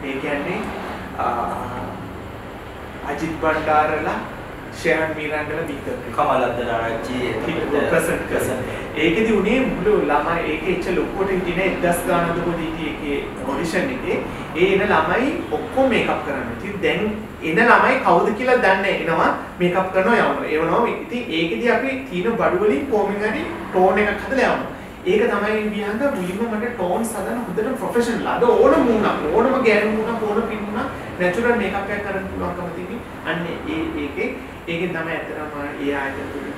ඒ කියන්නේ අජිත් බණ්ඩාරලා ෂෙහන් මීරන්ඩලා දීකරේ කමල් අද්දරාජ්ජි ප්‍රසන්ට් ඒකෙදි උනේ මුළු ළමයි ඒකේ ඉච්ච ලොකුවට හිටියේ 10 ගානක් දුකදී ඒකේ ඔඩිෂන් එකේ ඒ එන ළමයි ඔක්කොම මේකප් කරන්න. ඉතින් දැන් එන ළමයි කවුද කියලා දන්නේ එනවා මේකප් කරනවා යවනවා. ඒවනවා ඉතින් ඒකෙදි අපි තීන බඩු වලින් කොමින් හරි ටෝන් එකක් හදලා යවනවා. ඒක තමයි විහංග මුලින්ම මට ටෝන්ස් හදන්න හොඳට ප්‍රොෆෙෂනල්. අද ඕන මූණක් ඕනම ගෑනු මූණක් ඕන පින් මූණක් නැචරල් මේකප් එකක් කරන්න පුළුවන්කම තියෙන්නේ. අන්න ඒකෙන් තමයි ඇත්තටම ඒ ආයතන තුලින්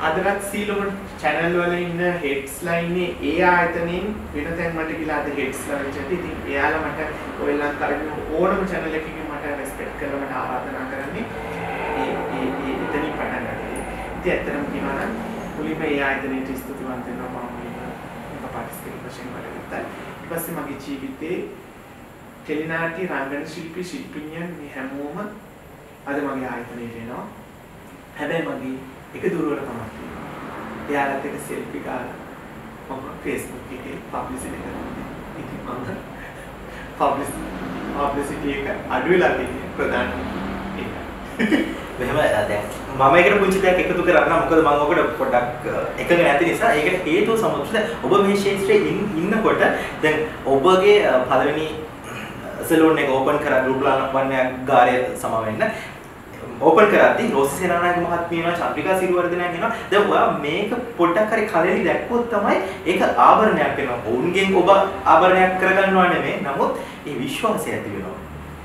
අදටත් සීලොම channel වල ඉන්න headsලා ඉන්නේ ඒ ආයතනෙන් වෙන තැන් වලට ගිහලා අද headsලා වෙච්ච ඉතින් එයාලා මට ඔය ලංකාවේ ඕනම channel එකකින් මට respect කරලා මට ආරාධනා කරන්නේ ඒ එතනින් පටන් ගන්න. ඉතින් ඇත්තටම කියනවා නම් මුලින්ම ඒ ආයතනයට ස්තුතිවන්ත වෙනවා මම පාටිසිපේට් වශයෙන් වැඩ කරා. ඊට පස්සේ මගේ ජීවිතේ ටෙලිනාටි රංගන ශිල්පී ශිල්පිනියන් මේ හැමෝම අද මගේ ආයතනයට එනවා. හැබැයි මගේ එක දුරවටකමක් තියෙනවා. එයාලත් එක සෙල්ෆි ගාලා මම Facebook එකේ පබ්ලිසිටි කරනවා. ඉතින් මම පබ්ලිසිටි එක අඩු වෙලා තියෙන්නේ ප්‍රධාන ඒක. මෙහෙම දැන් මම ඒකට පුංචි දෙයක් එකතු කරන්න මොකද මම ඔකට පොඩ්ඩක් එකඟ නැති නිසා ඒකට හේතුව සමුද්‍රද ඔබ මේ ශාස්ත්‍රයේ ඉන්නකොට දැන් ඔබගේ පළවෙනි සලූන් එක ඕපන් කරලා රූපලාන වන්‍යක් ගාරය සම වෙන්න ඕපන් කරද්දී රෝසි සේනානායක මහත්මිය වෙනවා චන්ද්‍රිකා සිරිවර්ධනයන් වෙනවා දැන් ඔයා මේක පොඩ්ඩක් හරි කලෙලි දැක්කොත් තමයි ඒක ආභරණයක් වෙනවා ඔවුන්ගෙන් ඔබ ආභරණයක් කරගන්නවා නෙමෙයි නමුත් ඒ විශ්වාසය ඇති වෙනවා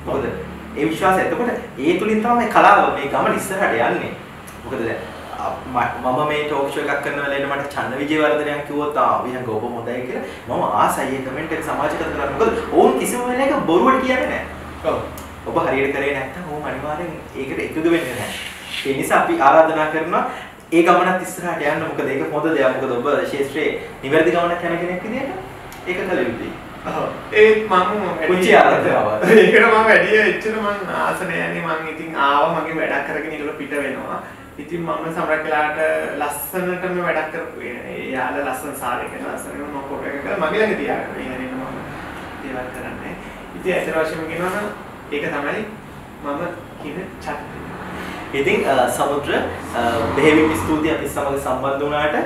මොකද ඒ විශ්වාසය එතකොට ඒ තුලින් තමයි කලාව මේ ගමන ඉස්සරහට යන්නේ මොකද දැන් මම මේ ටෝක් ෂෝ එකක් කරන වෙලාවට මට චන්න විජේවර්ධනයන් කිව්වොත් විහංග ඔබ හොඳයි කියලා මම ආසයි ඒ කමෙන්ට් එක සමාජගත කරන්න මොකද ඕන් කිසිම වෙලාවක බොරුවට කියන්නේ නැහැ ඔව් ඔබ හරියට කරේ නැත්නම් ඕම අනිවාර්යෙන් ඒකට එකතු වෙන්නේ නැහැ. ඒ නිසා අපි ආරාධනා කරනවා ඒ ගමනත් ඉස්සරහට යන්න. මොකද ඒක හොඳ දෙයක්. මොකද ඔබ ශාස්ත්‍රයේ නිවැරදි ගමනක් යන කෙනෙක් විදිහට ඒක කළ යුතුයි. ඔව්. ඒත් මම කුංචි ආරාධනාවක්. ඒකට මම වැඩි එච්චර මම ආස නැහැ. මම ඉතින් ආවා මගේ වැඩක් කරගෙන ඉතල පිට වෙනවා. ඉතින් මම සමහර වෙලාවට ලස්සනටම වැඩක් කරපු යාළ ලස්සන සාරේ කරන ලස්සනම මම ෆොටෝ එක කරලා මගේ ළඟ තියාගන්න. ඒ හරියට මම දේවල් කරන්නේ. ඉතින් ඇත්තට වශයෙන්ම කියනවා නම් ඒක තමයි මම කියන චරිතය. ඉතින් සමුද්‍ර බෙහෙවින් ස්තුතියි අපි සමග සම්බන්ධ වුණාට.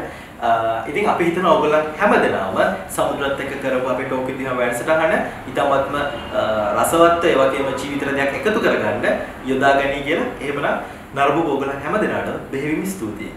ඉතින් අපි හිතනවා ඔයගොල්ලන් හැමදෙනාම සමුද්‍රත් එක්ක කරපු අපේ ටෝක් ඉදින වැඩසටහන ඊටමත්ම රසවත් ඒ වගේම ජීවිතේ දෙයක් එකතු කරගන්න යොදා ගනී කියලා. එහෙමනම් නරඹු ඔයගොල්ලන් හැමදෙනාට බෙහෙවින් ස්තුතියි.